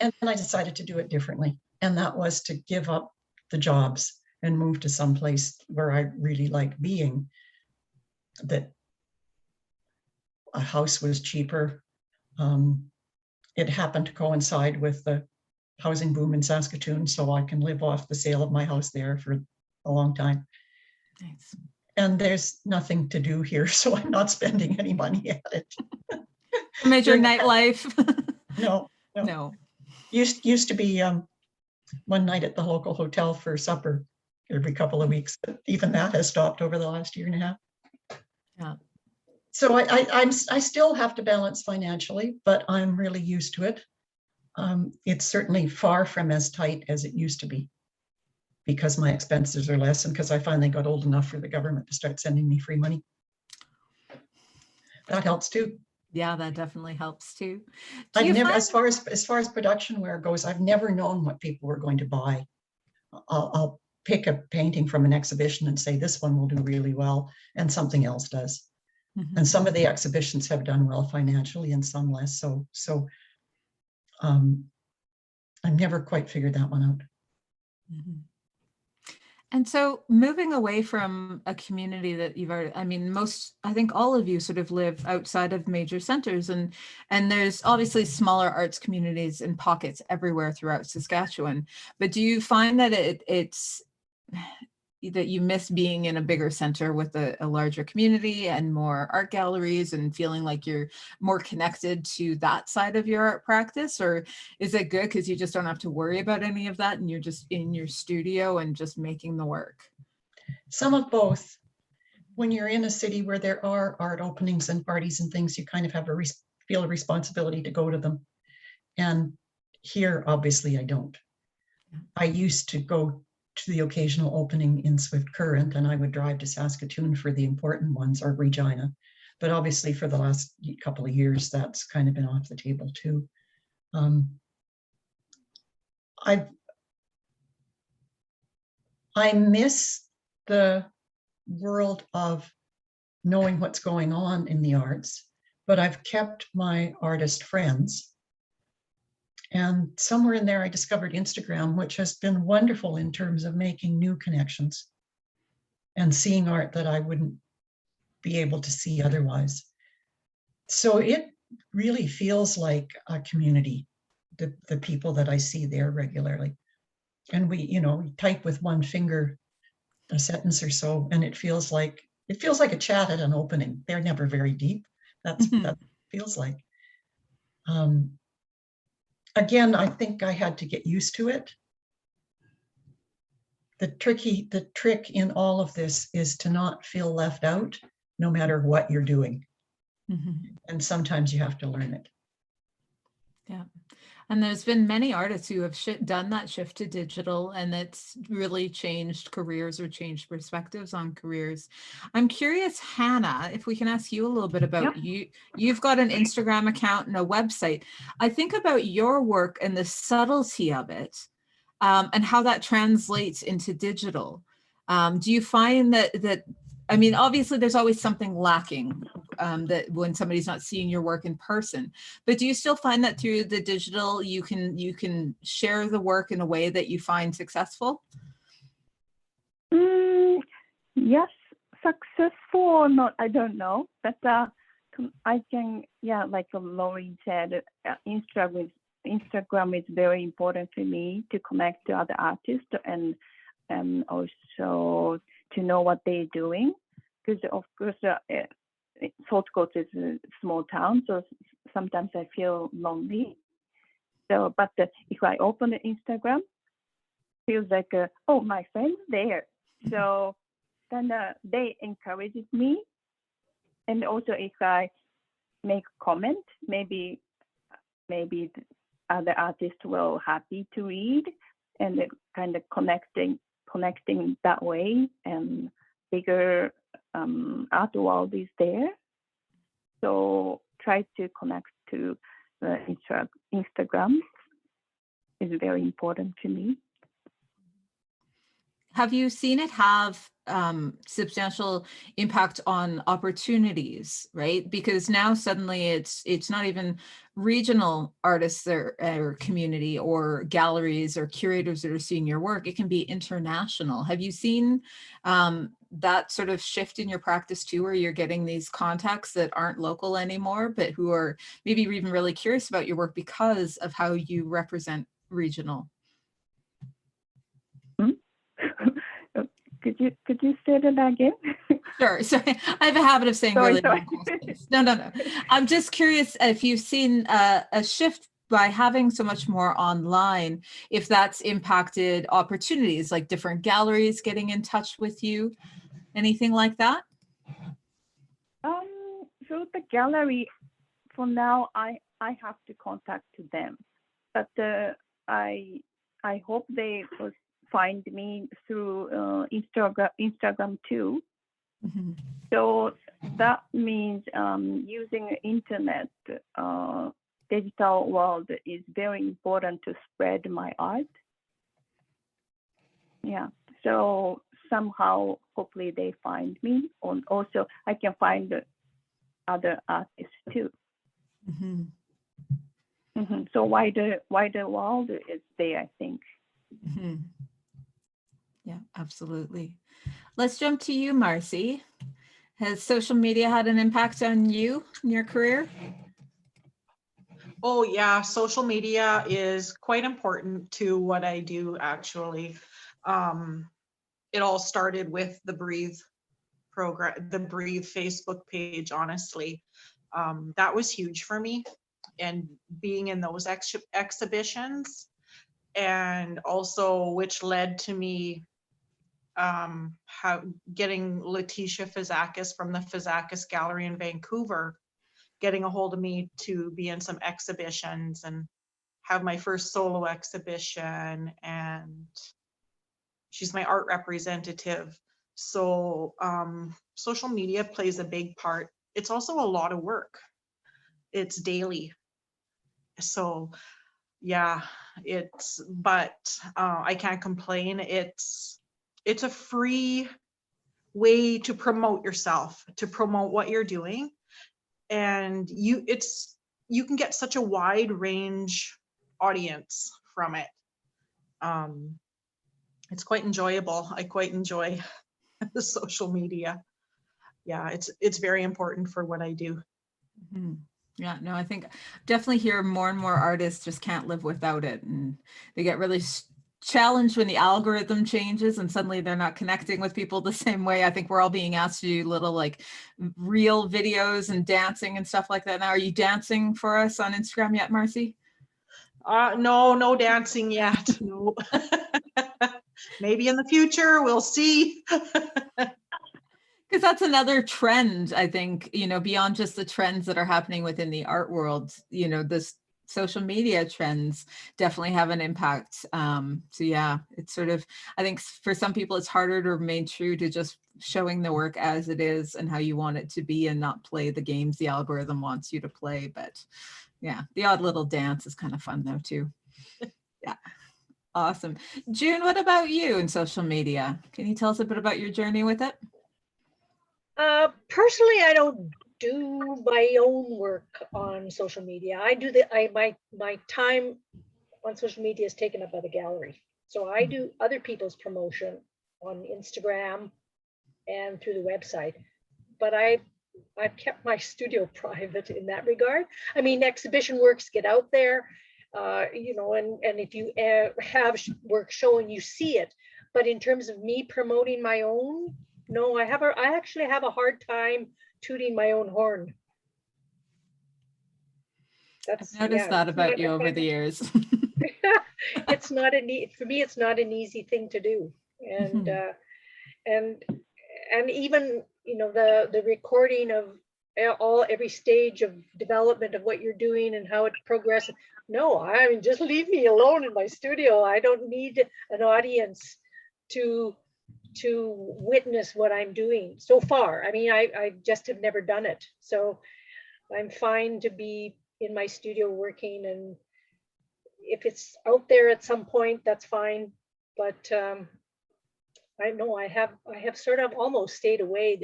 And then I decided to do it differently. And that was to give up the jobs and move to some place where I really like being, that a house was cheaper. It happened to coincide with the housing boom in Saskatoon, so I can live off the sale of my house there for a long time. Nice. And there's nothing to do here, so I'm not spending any money at it. Major nightlife. No. Used to be one night at the local hotel for supper every couple of weeks, but even that has stopped over the last year and a half. Yeah. So I still have to balance financially, but I'm really used to it. It's certainly far from as tight as it used to be because my expenses are less and because I finally got old enough for the government to start sending me free money. That helps too. Yeah, that definitely helps too. I've never, as far as production wear goes, I've never known what people were going to buy. I'll pick a painting from an exhibition and say this one will do really well, and something else does. Mm-hmm. And some of the exhibitions have done well financially, and some less. So I've never quite figured that one out. Mm-hmm. And so moving away from a community that you've already, I think all of you sort of live outside of major centers, and there's obviously smaller arts communities in pockets everywhere throughout Saskatchewan. But do you find that it's that you miss being in a bigger center with a larger community and more art galleries and feeling like you're more connected to that side of your art practice? Or is it good because you just don't have to worry about any of that and you're just in your studio and just making the work? Some of both. When you're in a city where there are art openings and parties and things, you kind of have feel a responsibility to go to them. And here, obviously, I don't. I used to go to the occasional opening in Swift Current, and I would drive to Saskatoon for the important ones, or Regina. But obviously for the last couple of years, that's kind of been off the table too. I miss the world of knowing what's going on in the arts, but I've kept my artist friends. And somewhere in there, I discovered Instagram, which has been wonderful in terms of making new connections and seeing art that I wouldn't be able to see otherwise. So it really feels like a community, the people that I see there regularly. And we type with one finger a sentence or so, and it feels like a chat at an opening. They're never very deep. That feels like. Again, I think I had to get used to it. The trick in all of this is to not feel left out, no matter what you're doing. Mm-hmm. And sometimes you have to learn it. Yeah. And there's been many artists who have done that shift to digital, and it's really changed careers or changed perspectives on careers. I'm curious, Hanna, if we can ask you a little bit about you. You've got an Instagram account and a website. I think about your work and the subtlety of it. and how that translates into digital. Do you find that I mean, obviously there's always something lacking that when somebody's not seeing your work in person, but do you still find that through the digital, you can share the work in a way that you find successful? Yes, successful or not, I don't know, but I can, yeah, like Laureen said, Instagram is very important for me to connect to other artists and also to know what they're doing, because of course South Coast is a small town, so sometimes I feel lonely. So, but if I open the Instagram, feels like oh, my friend's there. So then they encouraged me, and also if I make a comment, maybe other artists will happy to read, and it kind of connecting that way, and bigger art world is there. So try to connect to the Instagram is very important to me. Have you seen it have substantial impact on opportunities, right? Because now suddenly it's not even regional artists or community or galleries or curators that are seeing your work. It can be international. Have you seen that sort of shift in your practice too, where you're getting these contacts that aren't local anymore, but who are maybe even really curious about your work because of how you represent regional? Could you say that again? Sure. Sorry, I have a habit of saying Sorry. long questions. No. I'm just curious if you've seen a shift by having so much more online, if that's impacted opportunities, like different galleries getting in touch with you, anything like that? So the gallery, for now, I have to contact them, but I hope they will find me through Instagram too. Mm-hmm. So that means using internet, digital world is very important to spread my art. Yeah. So somehow, hopefully, they find me, and also I can find other artists too. Mm-hmm. Mm-hmm. So wider world is there, I think. Mm-hmm. Yeah, absolutely. Let's jump to you, Marcy. Has social media had an impact on you in your career? Oh yeah, social media is quite important to what I do actually. It all started with the Breathe program, the Breathe Facebook page, honestly. That was huge for me, and being in those exhibitions, and also which led to me getting Letitia Fizakis from the Fizakis Gallery in Vancouver, getting a hold of me to be in some exhibitions and have my first solo exhibition, and she's my art representative. So social media plays a big part. It's also a lot of work. It's daily. So yeah, but I can't complain. It's a free way to promote yourself, to promote what you're doing. And you can get such a wide range audience from it. It's quite enjoyable. I quite enjoy the social media. Yeah, it's very important for what I do. Mm-hmm. Yeah, no, I think definitely hear more and more artists just can't live without it, and they get really challenged when the algorithm changes and suddenly they're not connecting with people the same way. I think we're all being asked to do little like real videos and dancing and stuff like that now. Are you dancing for us on Instagram yet, Marcy? No dancing yet. No. Maybe in the future, we'll see. Because that's another trend, I think, beyond just the trends that are happening within the art world, this social media trends definitely have an impact. So yeah, it's sort of, I think for some people, it's harder to remain true to just showing the work as it is and how you want it to be and not play the games the algorithm wants you to play. But yeah, the odd little dance is kind of fun though too. Yeah. Awesome. June, what about you in social media? Can you tell us a bit about your journey with it? Personally, I don't do my own work on social media. I do my time on social media is taken up by the gallery. So I do other people's promotion on Instagram and through the website. But I've kept my studio private in that regard. I mean, exhibition works get out there, you know, and if you have work showing, you see it. But in terms of me promoting my own, no, I actually have a hard time tooting my own horn. I've noticed that about you over the years. It's not for me, it's not an easy thing to do. And and even, you know, the recording of every stage of development of what you're doing and how it progresses. No, I mean, just leave me alone in my studio. I don't need an audience to witness what I'm doing so far. I mean, I just have never done it. So I'm fine to be in my studio working, and if it's out there at some point, that's fine. But I know I have sort of almost stayed away.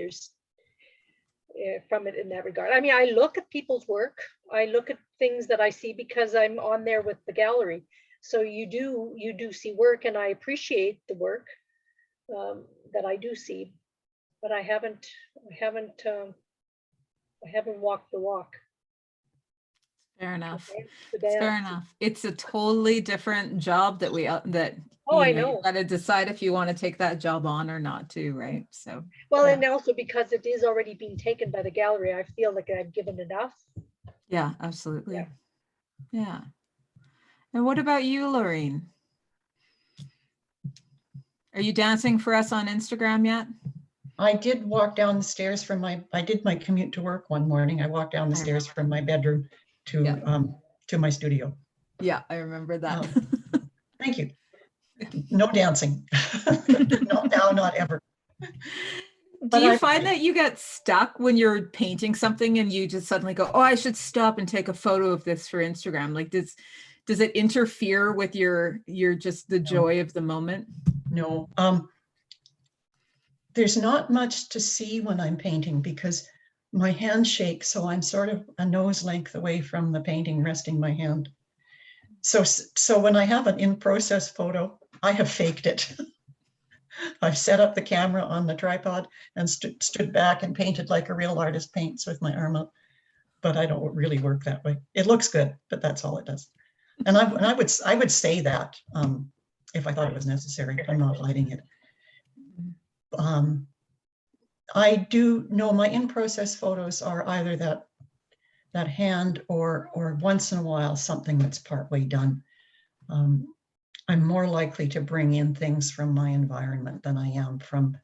From it in that regard. I mean, I look at people's work. I look at things that I see because I'm on there with the gallery. So you do see work, and I appreciate the work that I do see, but I haven't walked the walk. Fair enough. Fair enough. It's a totally different job that I know. You've got to decide if you want to take that job on or not too, right? So well, yeah. And also because it is already being taken by the gallery, I feel like I've given enough. Yeah, absolutely. Yeah. And what about you, Laureen? Are you dancing for us on Instagram yet? I did walk down the stairs I did my commute to work one morning. I walked down the stairs from my bedroom to my studio. Yeah, I remember that. Thank you. No dancing. Not now, not ever. Do you find that you get stuck when you're painting something and you just suddenly go, oh, I should stop and take a photo of this for Instagram? Like, does it interfere with your just the joy of the moment? No. There's not much to see when I'm painting because my hand shakes, so I'm sort of a nose length away from the painting, resting my hand. So when I have an in-process photo, I have faked it. I've set up the camera on the tripod and stood back and painted like a real artist paints with my arm up, but I don't really work that way. It looks good, but that's all it does. And I would say that if I thought it was necessary. I'm not hiding it. I do know my in-process photos are either that hand or once in a while something that's partway done. I'm more likely to bring in things from my environment than I am from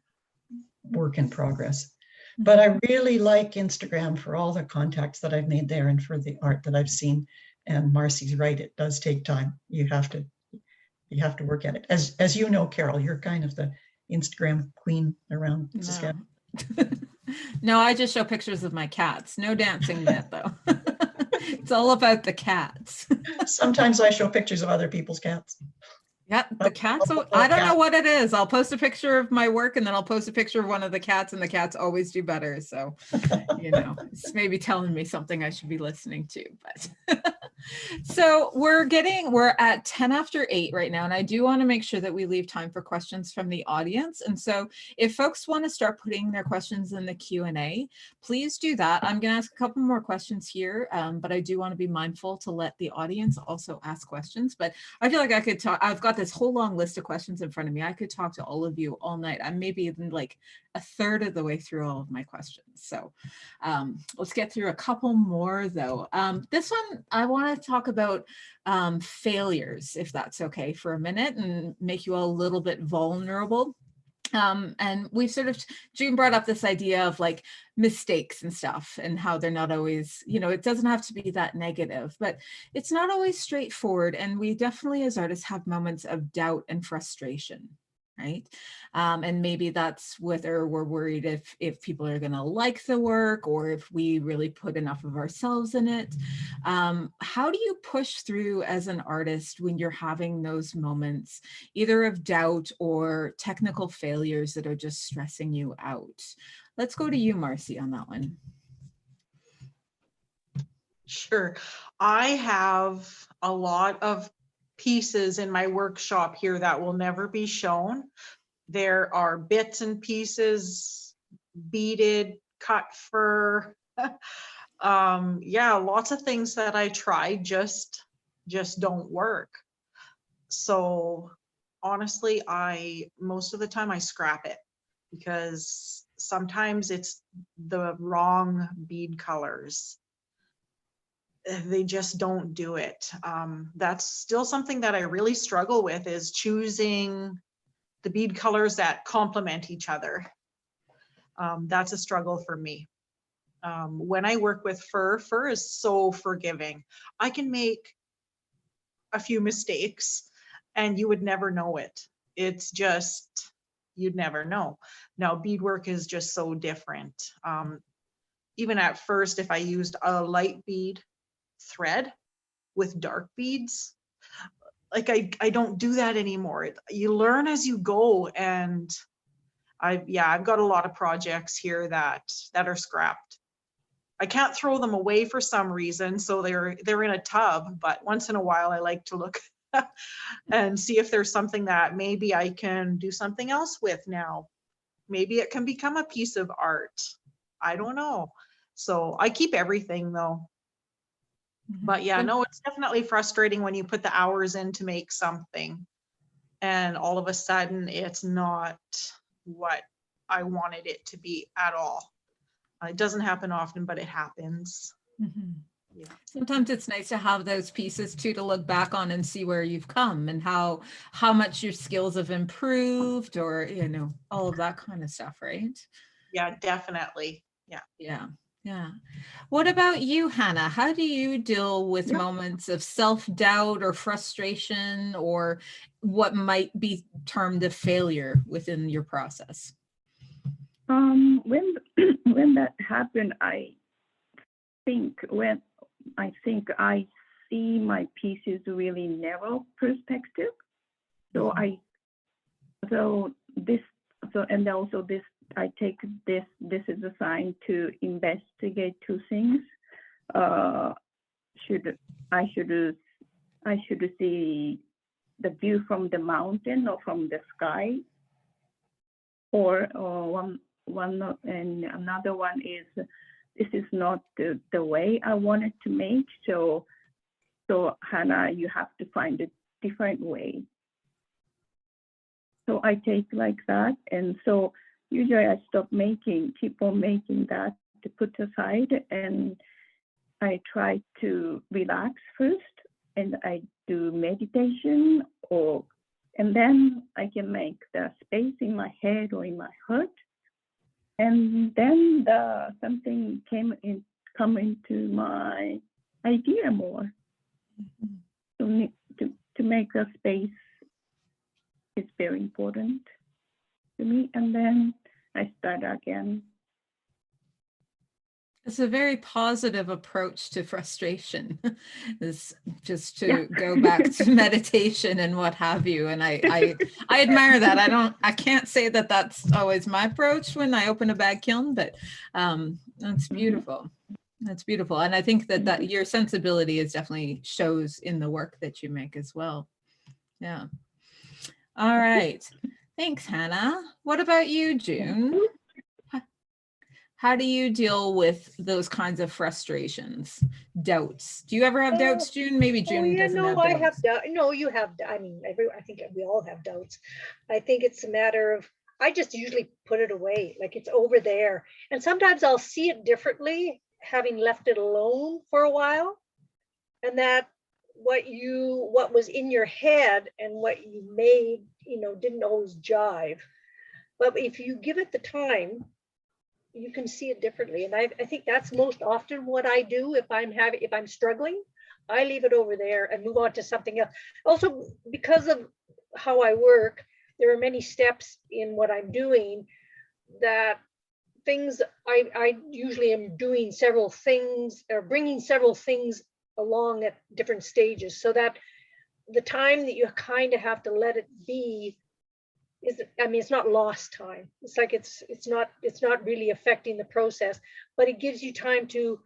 work in progress. But I really like Instagram for all the contacts that I've made there and for the art that I've seen. And Marcy's right, it does take time. You have to work at it. As you know, Carole, you're kind of the Instagram queen around Saskatchewan. No, I just show pictures of my cats. No dancing yet, though. It's all about the cats. Sometimes I show pictures of other people's cats. Yep, the cats. I don't know what it is. I'll post a picture of my work and then I'll post a picture of one of the cats, and the cats always do better. So, you know, it's maybe telling me something I should be listening to. But so we're at 10 after 8 right now, and I do want to make sure that we leave time for questions from the audience. And so if folks want to start putting their questions in the Q&A, please do that. I'm going to ask a couple more questions here, but I do want to be mindful to let the audience also ask questions. But I feel like I could talk. I've got this whole long list of questions in front of me. I could talk to all of you all night. I'm maybe even like a third of the way through all of my questions. So let's get through a couple more though. This one, I want to talk about failures, if that's okay for a minute, and make you all a little bit vulnerable. And we've sort of, June brought up this idea of like mistakes and stuff and how they're not always, you know, it doesn't have to be that negative, but it's not always straightforward. And we definitely as artists have moments of doubt and frustration, right? And maybe that's whether we're worried if people are going to like the work or if we really put enough of ourselves in it. How do you push through as an artist when you're having those moments, either of doubt or technical failures that are just stressing you out? Let's go to you, Marcy, on that one. Sure. I have a lot of pieces in my workshop here that will never be shown. There are bits and pieces, beaded, cut fur. Yeah, lots of things that I tried just don't work. So honestly, most of the time I scrap it because sometimes it's the wrong bead colors. They just don't do it. That's still something that I really struggle with, is choosing the bead colors that complement each other. That's a struggle for me. When I work with fur is so forgiving. I can make a few mistakes and you would never know it. It's just, you'd never know. Now, beadwork is just so different. Even at first, if I used a light bead thread with dark beads, like I don't do that anymore. You learn as you go, and I've got a lot of projects here that are scrapped. I can't throw them away for some reason, so they're in a tub, but once in a while I like to look and see if there's something that maybe I can do something else with now. Maybe it can become a piece of art. I don't know. So I keep everything though. But yeah, no, it's definitely frustrating when you put the hours in to make something and all of a sudden it's not what I wanted it to be at all. It doesn't happen often, but it happens. Mm-hmm. Yeah. Sometimes it's nice to have those pieces too, to look back on and see where you've come and how much your skills have improved, or, you know, all of that kind of stuff, right? Yeah, definitely. Yeah. Yeah. Yeah. What about you, Hanna? How do you deal with moments of self-doubt or frustration, or what might be termed a failure within your process? When when that happened, I think I see my pieces really narrow perspective. So and also this, I take this is a sign to investigate two things. I should see the view from the mountain or from the sky, or one and another one is, this is not the way I wanted to make. So Hanna, you have to find a different way. So I take like that, and so usually I keep on making that to put aside, and I try to relax first, and I do meditation, and then I can make the space in my head or in my heart, and then something come into my idea more. To make a space is very important to me, and then I start again. It's a very positive approach to frustration, is just to go back to meditation and what have you. And I admire that. I can't say that that's always my approach when I open a bag kiln, but that's beautiful. That's beautiful. And I think that your sensibility is definitely shows in the work that you make as well. Yeah. All right. Thanks, Hanna. What about you, June? How do you deal with those kinds of frustrations, doubts? Do you ever have doubts, June? Maybe June doesn't have doubts. I have doubts. No, you have. I mean, I think we all have doubts. I think it's a matter of, I just usually put it away, like it's over there. And sometimes I'll see it differently, having left it alone for a while. And that what was in your head and what you made, didn't always jive. But if you give it the time, you can see it differently. And I think that's most often what I do. If I'm struggling, I leave it over there and move on to something else. Also, because of how I work, there are many steps in what I'm doing, that things I usually am doing several things or bringing several things along at different stages, so that the time that you kind of have to let it be is, I mean, it's not lost time. It's like it's not really affecting the process, but it gives you time to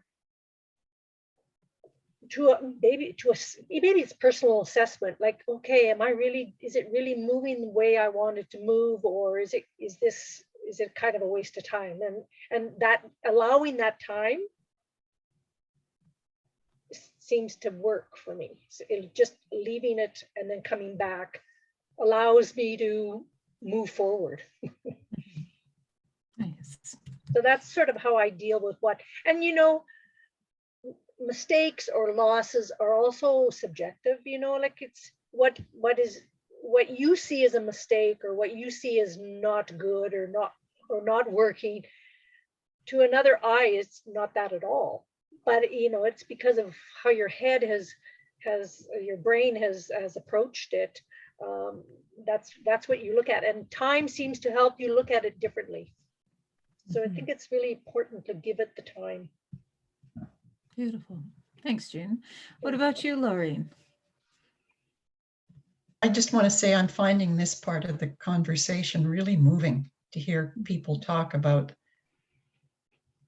maybe it's personal assessment, like, okay, is it really moving the way I want it to move, or is it kind of a waste of time? And that allowing that time seems to work for me. So just leaving it and then coming back allows me to move forward. Nice. So that's sort of how I deal with what, and mistakes or losses are also subjective, like it's what you see as a mistake, or what you see as not good or not working, to another eye it's not that at all. But it's because of how your head your brain has approached it. That's what you look at, and time seems to help you look at it differently. So I think it's really important to give it the time. Beautiful. Thanks, June. What about you, Laureen? I just want to say I'm finding this part of the conversation really moving, to hear people talk about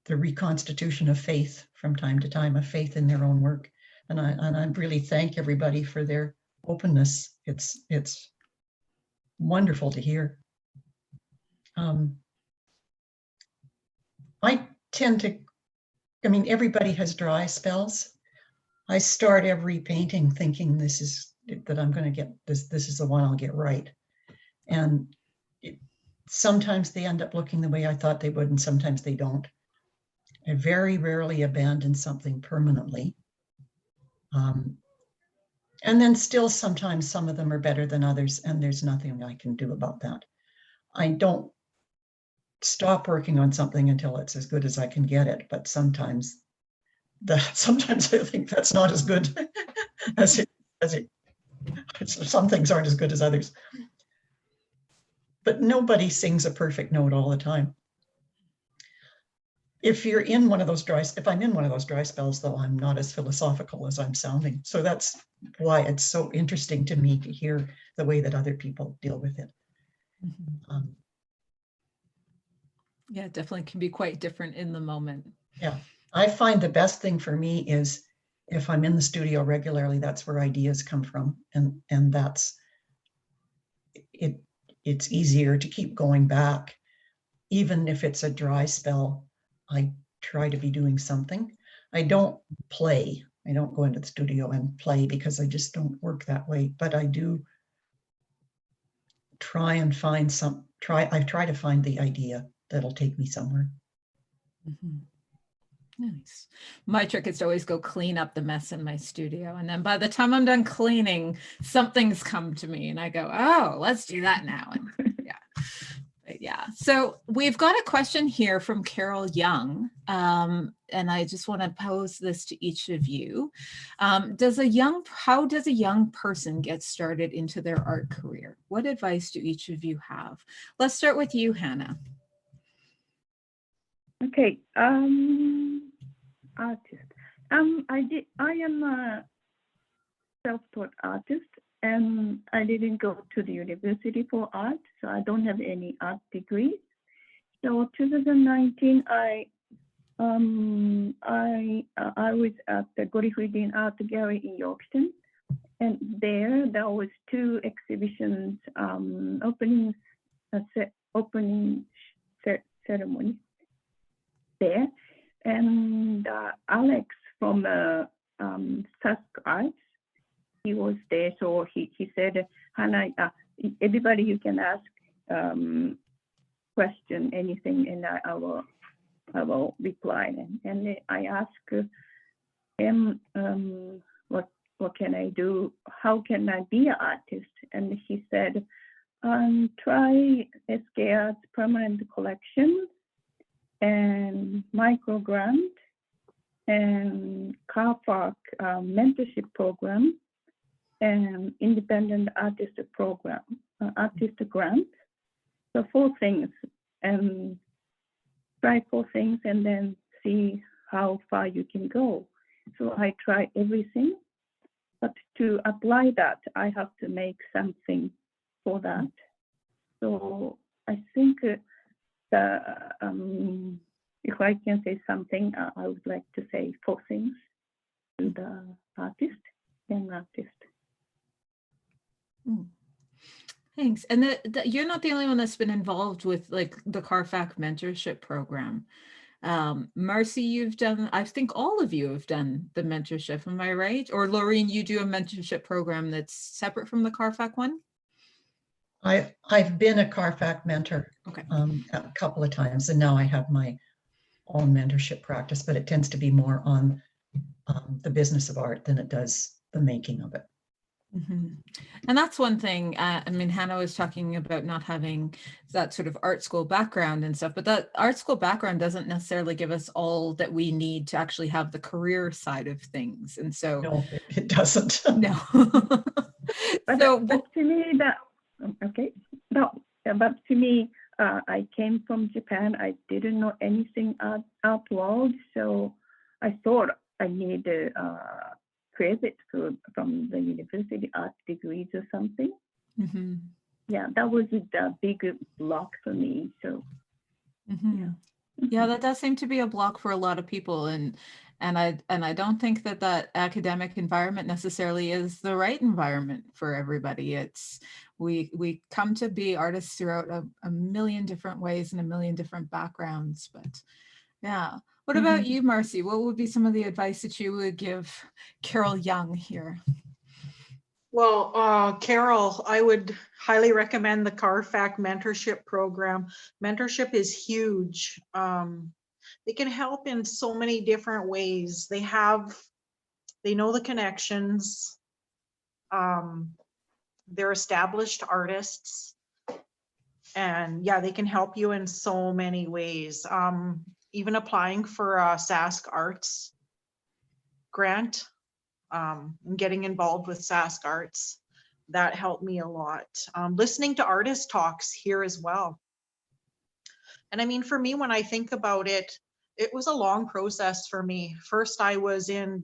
the reconstitution of faith from time to time, of faith in their own work. And I really thank everybody for their openness. It's wonderful to hear. I tend to, everybody has dry spells. I start every painting thinking that I'm going to get this is the one I'll get right. And sometimes they end up looking the way I thought they would, and sometimes they don't. I very rarely abandon something permanently. And then still sometimes some of them are better than others, and there's nothing I can do about that. I don't stop working on something until it's as good as I can get it, but sometimes I think that's not as good as it. Some things aren't as good as others. But nobody sings a perfect note all the time. If I'm in one of those dry spells, though, I'm not as philosophical as I'm sounding. So that's why it's so interesting to me to hear the way that other people deal with it. Yeah, it definitely can be quite different in the moment. Yeah, I find the best thing for me is if I'm in the studio regularly, that's where ideas come from. And that's it. It's easier to keep going back. Even if it's a dry spell, I try to be doing something. I don't play. I don't go into the studio and play because I just don't work that way. But I do try and find I try to find the idea that'll take me somewhere. Nice. My trick is to always go clean up the mess in my studio. And then by the time I'm done cleaning, something's come to me and I go, oh, let's do that now. And yeah. So we've got a question here from Carole Young. And I just want to pose this to each of you. How does a young person get started into their art career? What advice do each of you have? Let's start with you, Hanna. Okay, artist. I am a self-taught artist, and I didn't go to the university for art, so I don't have any art degrees. So 2019, I was at the Friesen Art Gallery in Yorkton, and there was 2 exhibitions opening ceremony there, and Alex from Sask Arts, he was there. So he said, Hanna, everybody you can ask question anything, and I will reply. And I asked him, what can I do? How can I be an artist? And he said, try SK Arts permanent collection and micro grant and CARFAC mentorship program and independent artist program. artist grant. So 4 things, and try 4 things and then see how far you can go. So I try everything, but to apply that, I have to make something for that. So I think if I can say something, I would like to say 4 things to the artist, young artist. Thanks. And you're not the only one that's been involved with like the CARFAC mentorship program. Marcy, you've done, I think all of you have done the mentorship, am I right? Or Laureen, you do a mentorship program that's separate from the CARFAC one? I've been a CARFAC mentor Okay. a couple of times, and now I have my own mentorship practice, but it tends to be more on the business of art than it does the making of it. Mm-hmm. And that's one thing. I mean, Hanna was talking about not having that sort of art school background and stuff, but that art school background doesn't necessarily give us all that we need to actually have the career side of things. And so No, it doesn't. No. But, So, but to me, that okay. No, but to me, I came from Japan. I didn't know anything art world, so I thought I needed credit from the university art degrees or something. mm-hmm. Yeah, that was the big block for me. So Mm-hmm. Yeah, that does seem to be a block for a lot of people, and I don't think that academic environment necessarily is the right environment for everybody. It's we come to be artists throughout a million different ways and a million different backgrounds. But yeah, what about you, Marcy? What would be some of the advice that you would give Carole Young here? Well, Carole, I would highly recommend the CARFAC mentorship program. Mentorship is huge. They can help in so many different ways. They know the connections. They're established artists. And yeah, they can help you in so many ways. Even applying for a Sask Arts grant, and getting involved with Sask Arts, that helped me a lot. Listening to artist talks here as well. And I mean, for me, when I think about it, it was a long process for me. First, I was in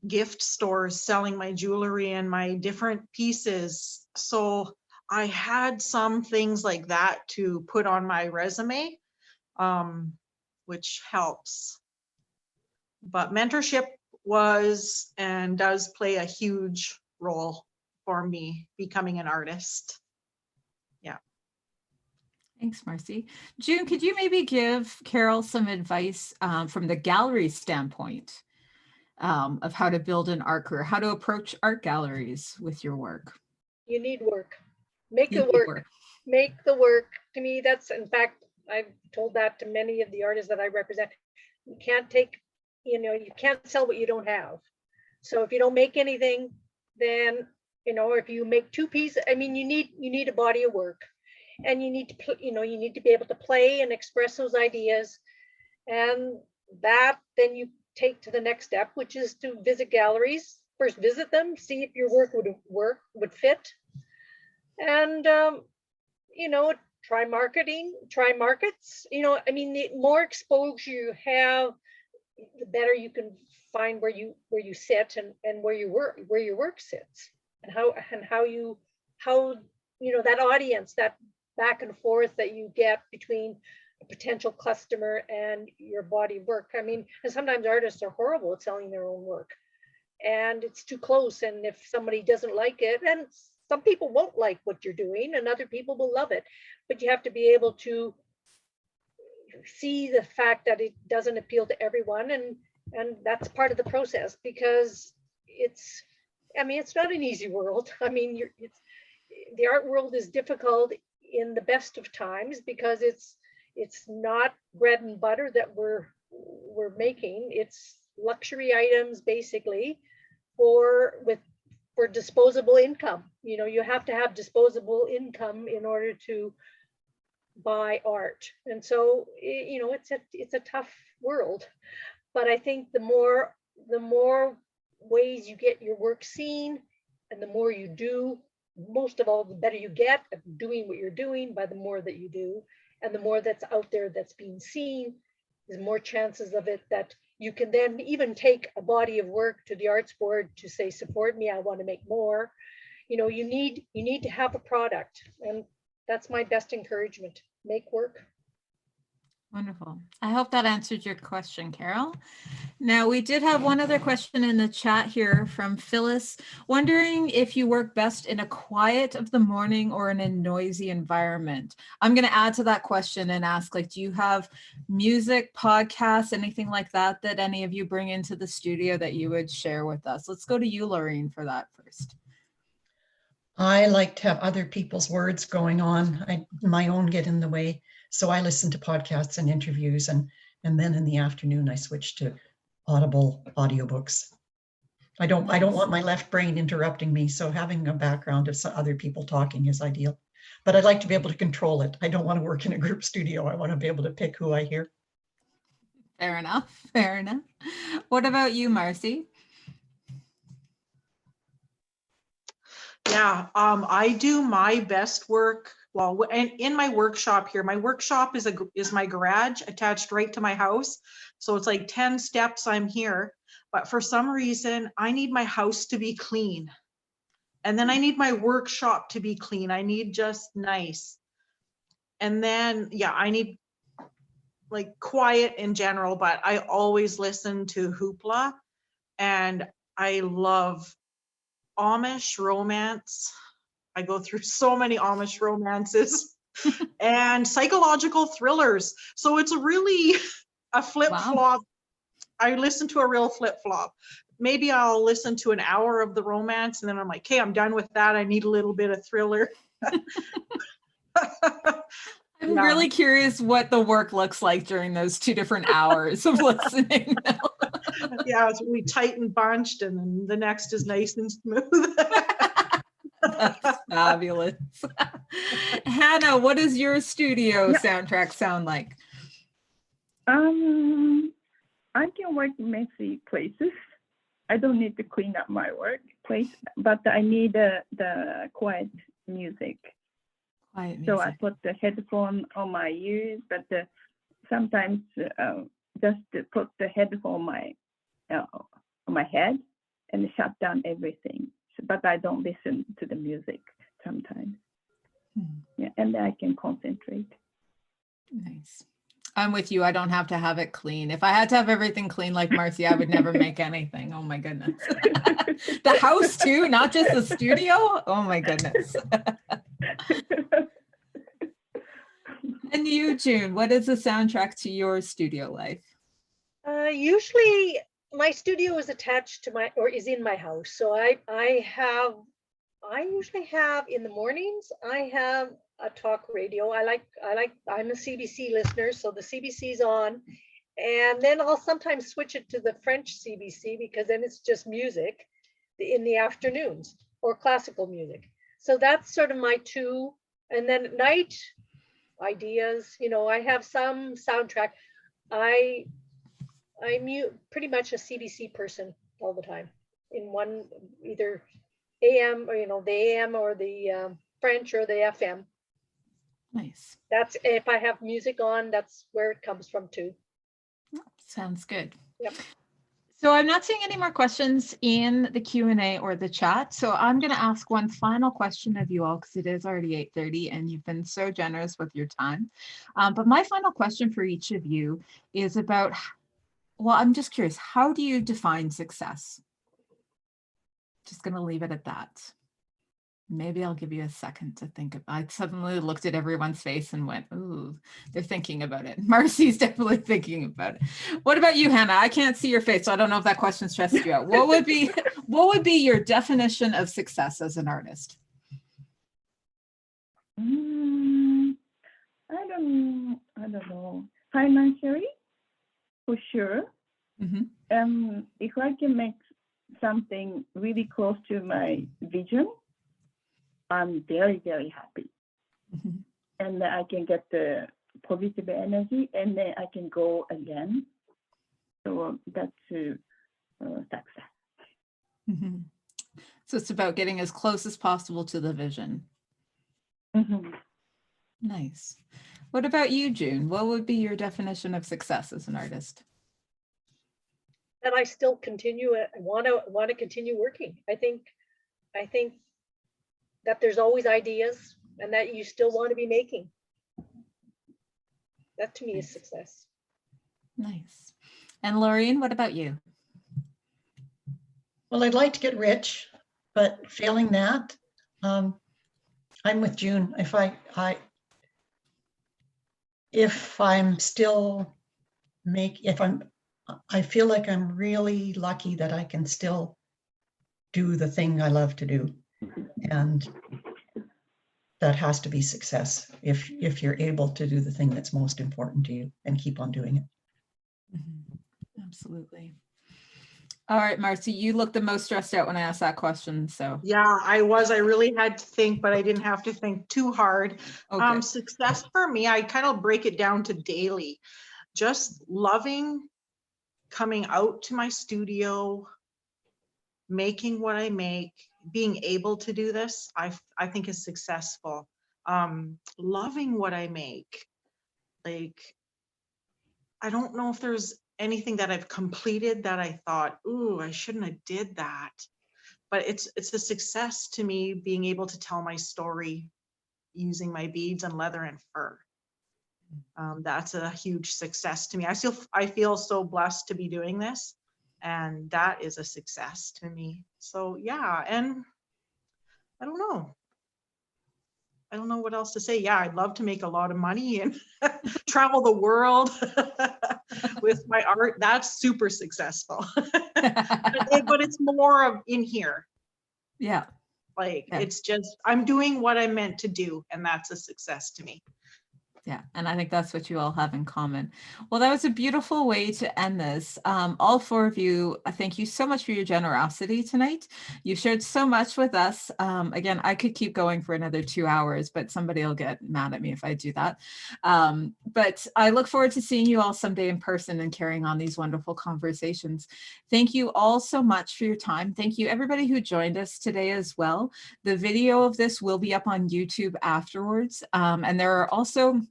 gift stores selling my jewelry and my different pieces. So I had some things like that to put on my resume, which helps. But mentorship was and does play a huge role for me becoming an artist. Yeah. Thanks, Marcy. June, could you maybe give Carole some advice from the gallery standpoint of how to build an art career, how to approach art galleries with your work? You need work. Make it work. Make the work. To me, that's, in fact, I've told that to many of the artists that I represent. You can't take, you can't sell what you don't have. So if you don't make anything, then, or if you make 2 pieces, I mean, you need a body of work, and you need to, you need to be able to play and express those ideas, and that then you take to the next step, which is to visit galleries. First, visit them, see if your work would fit, and try marketing, try markets. I mean, the more exposure you have, the better you can find where you sit and where your work sits, and how that audience, that back and forth that you get between a potential customer and your body of work. I mean, and sometimes artists are horrible at selling their own work, and it's too close. And if somebody doesn't like it, and some people won't like what you're doing, and other people will love it, but you have to be able to see the fact that it doesn't appeal to everyone, and that's part of the process, because it's not an easy world. I mean, the art world is difficult in the best of times, because it's not bread and butter that we're making. It's luxury items, basically, for disposable income. You have to have disposable income in order to buy art, and so it's a tough world. But I think the more ways you get your work seen, and the more you do, most of all, the better you get at doing what you're doing by the more that you do. And the more that's out there that's being seen, there's more chances of it that you can then even take a body of work to the arts board to say, support me, I want to make more. You know, you need to have a product, and that's my best encouragement. Make work. Wonderful. I hope that answered your question, Carole. Now, we did have one other question in the chat here from Phyllis, wondering if you work best in a quiet of the morning or in a noisy environment. I'm going to add to that question and ask, like, do you have music, podcasts, anything like that that any of you bring into the studio that you would share with us? Let's go to you, Laureen, for that first. I like to have other people's words going on. My own get in the way. So I listen to podcasts and interviews, and then in the afternoon I switch to Audible audiobooks. I don't want my left brain interrupting me, so having a background of some other people talking is ideal. But I'd like to be able to control it. I don't want to work in a group studio. I want to be able to pick who I hear. Fair enough. Fair enough. What about you, Marcy? Yeah, I do my best work. Well, and in my workshop here, my workshop is my garage attached right to my house. So it's like 10 steps, I'm here. But for some reason, I need my house to be clean. And then I need my workshop to be clean. I need just nice. And then, yeah, I need like quiet in general, but I always listen to Hoopla. And I love Amish romance. I go through so many Amish romances and psychological thrillers. So it's really a flip-flop. Wow. I listen to a real flip-flop. Maybe I'll listen to an hour of the romance and then I'm like, okay, I'm done with that. I need a little bit of thriller. I'm really curious what the work looks like during those 2 different hours of listening. Yeah, it's really tight and bunched, and then the next is nice and smooth. That's fabulous. Hanna, what does your studio soundtrack sound like? I can work messy places. I don't need to clean up my workplace, but I need the quiet music. So I put the headphone on my ears, but sometimes just to put the headphone on my head and shut down everything. But I don't listen to the music sometimes. Yeah, and I can concentrate. Nice. I'm with you. I don't have to have it clean. If I had to have everything clean like Marcy, I would never make anything. Oh my goodness. The house too, not just the studio. Oh my goodness. And you, June, what is the soundtrack to your studio life? Usually my studio is attached to is in my house. So I usually have in the mornings, I have a talk radio. I'm a CBC listener, so the CBC's on. And then I'll sometimes switch it to the French CBC because then it's just music in the afternoons or classical music. So that's sort of my 2. And then at night, ideas, I have some soundtrack. I'm pretty much a CBC person all the time in one, either AM or, the AM or the French or the FM. Nice. That's if I have music on, that's where it comes from too. Sounds good. Yep. So I'm not seeing any more questions in the Q&A or the chat. So I'm going to ask one final question of you all because it is already 8:30 and you've been so generous with your time. But my final question for each of you is about, well, I'm just curious, how do you define success? Just going to leave it at that. Maybe I'll give you a second to think about it. I suddenly looked at everyone's face and went, ooh, they're thinking about it. Marcy's definitely thinking about it. What about you, Hanna? I can't see your face, so I don't know if that question stressed you out. What would be your definition of success as an artist? I don't know. Financially, for sure. Mm-hmm. If I can make something really close to my vision, I'm very, very happy. Mm-hmm. And I can get the positive energy and then I can go again. So that's success. Mm-hmm. So it's about getting as close as possible to the vision. Mhm. Nice. What about you, June? What would be your definition of success as an artist? That I still continue, want to continue working. I think that there's always ideas and that you still want to be making. That to me is success. Nice. And Laureen, what about you? Well, I'd like to get rich, but failing that, I'm with June. If I'm still I feel like I'm really lucky that I can still do the thing I love to do. And that has to be success if you're able to do the thing that's most important to you and keep on doing it. Absolutely. All right, Marcy, you look the most stressed out when I asked that question. So Yeah, I really had to think, but I didn't have to think too hard. okay. Success for me, I kind of break it down to daily. Just loving coming out to my studio, making what I make, being able to do this, I think is successful. Loving what I make. Like, I don't know if there's anything that I've completed that I thought, ooh, I shouldn't have did that. But it's a success to me being able to tell my story using my beads and leather and fur. That's a huge success to me. I feel so blessed to be doing this, and that is a success to me. So yeah, and I don't know what else to say. Yeah, I'd love to make a lot of money and travel the world with my art. That's super successful. But it's more of in here. Yeah. Like, Yeah. it's just, I'm doing what I'm meant to do, and that's a success to me. Yeah, and I think that's what you all have in common. Well, that was a beautiful way to end this. All four of you, thank you so much for your generosity tonight. You shared so much with us. Again, I could keep going for another 2 hours, but somebody will get mad at me if I do that. But I look forward to seeing you all someday in person and carrying on these wonderful conversations. Thank you all so much for your time. Thank you everybody who joined us today as well. The video of this will be up on YouTube afterwards. And there are also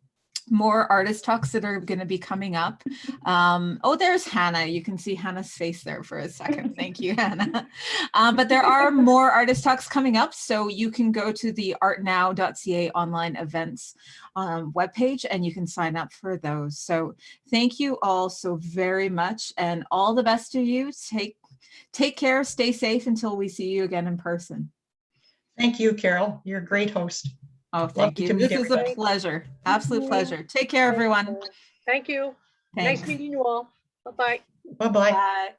more artist talks that are going to be coming up. Oh, there's Hanna. You can see Hanna's face there for a second. Thank you, Hanna. But there are more artist talks coming up, so you can go to the artnow.ca online events webpage and you can sign up for those. So thank you all so very much, and all the best to you. Take care, stay safe until we see you again in person. Thank you, Carole. You're a great host. Oh, thank you. This is a pleasure. Absolute pleasure. Take care, everyone. Thank you. Thanks. Nice meeting you all. Bye-bye. Bye-bye. Bye.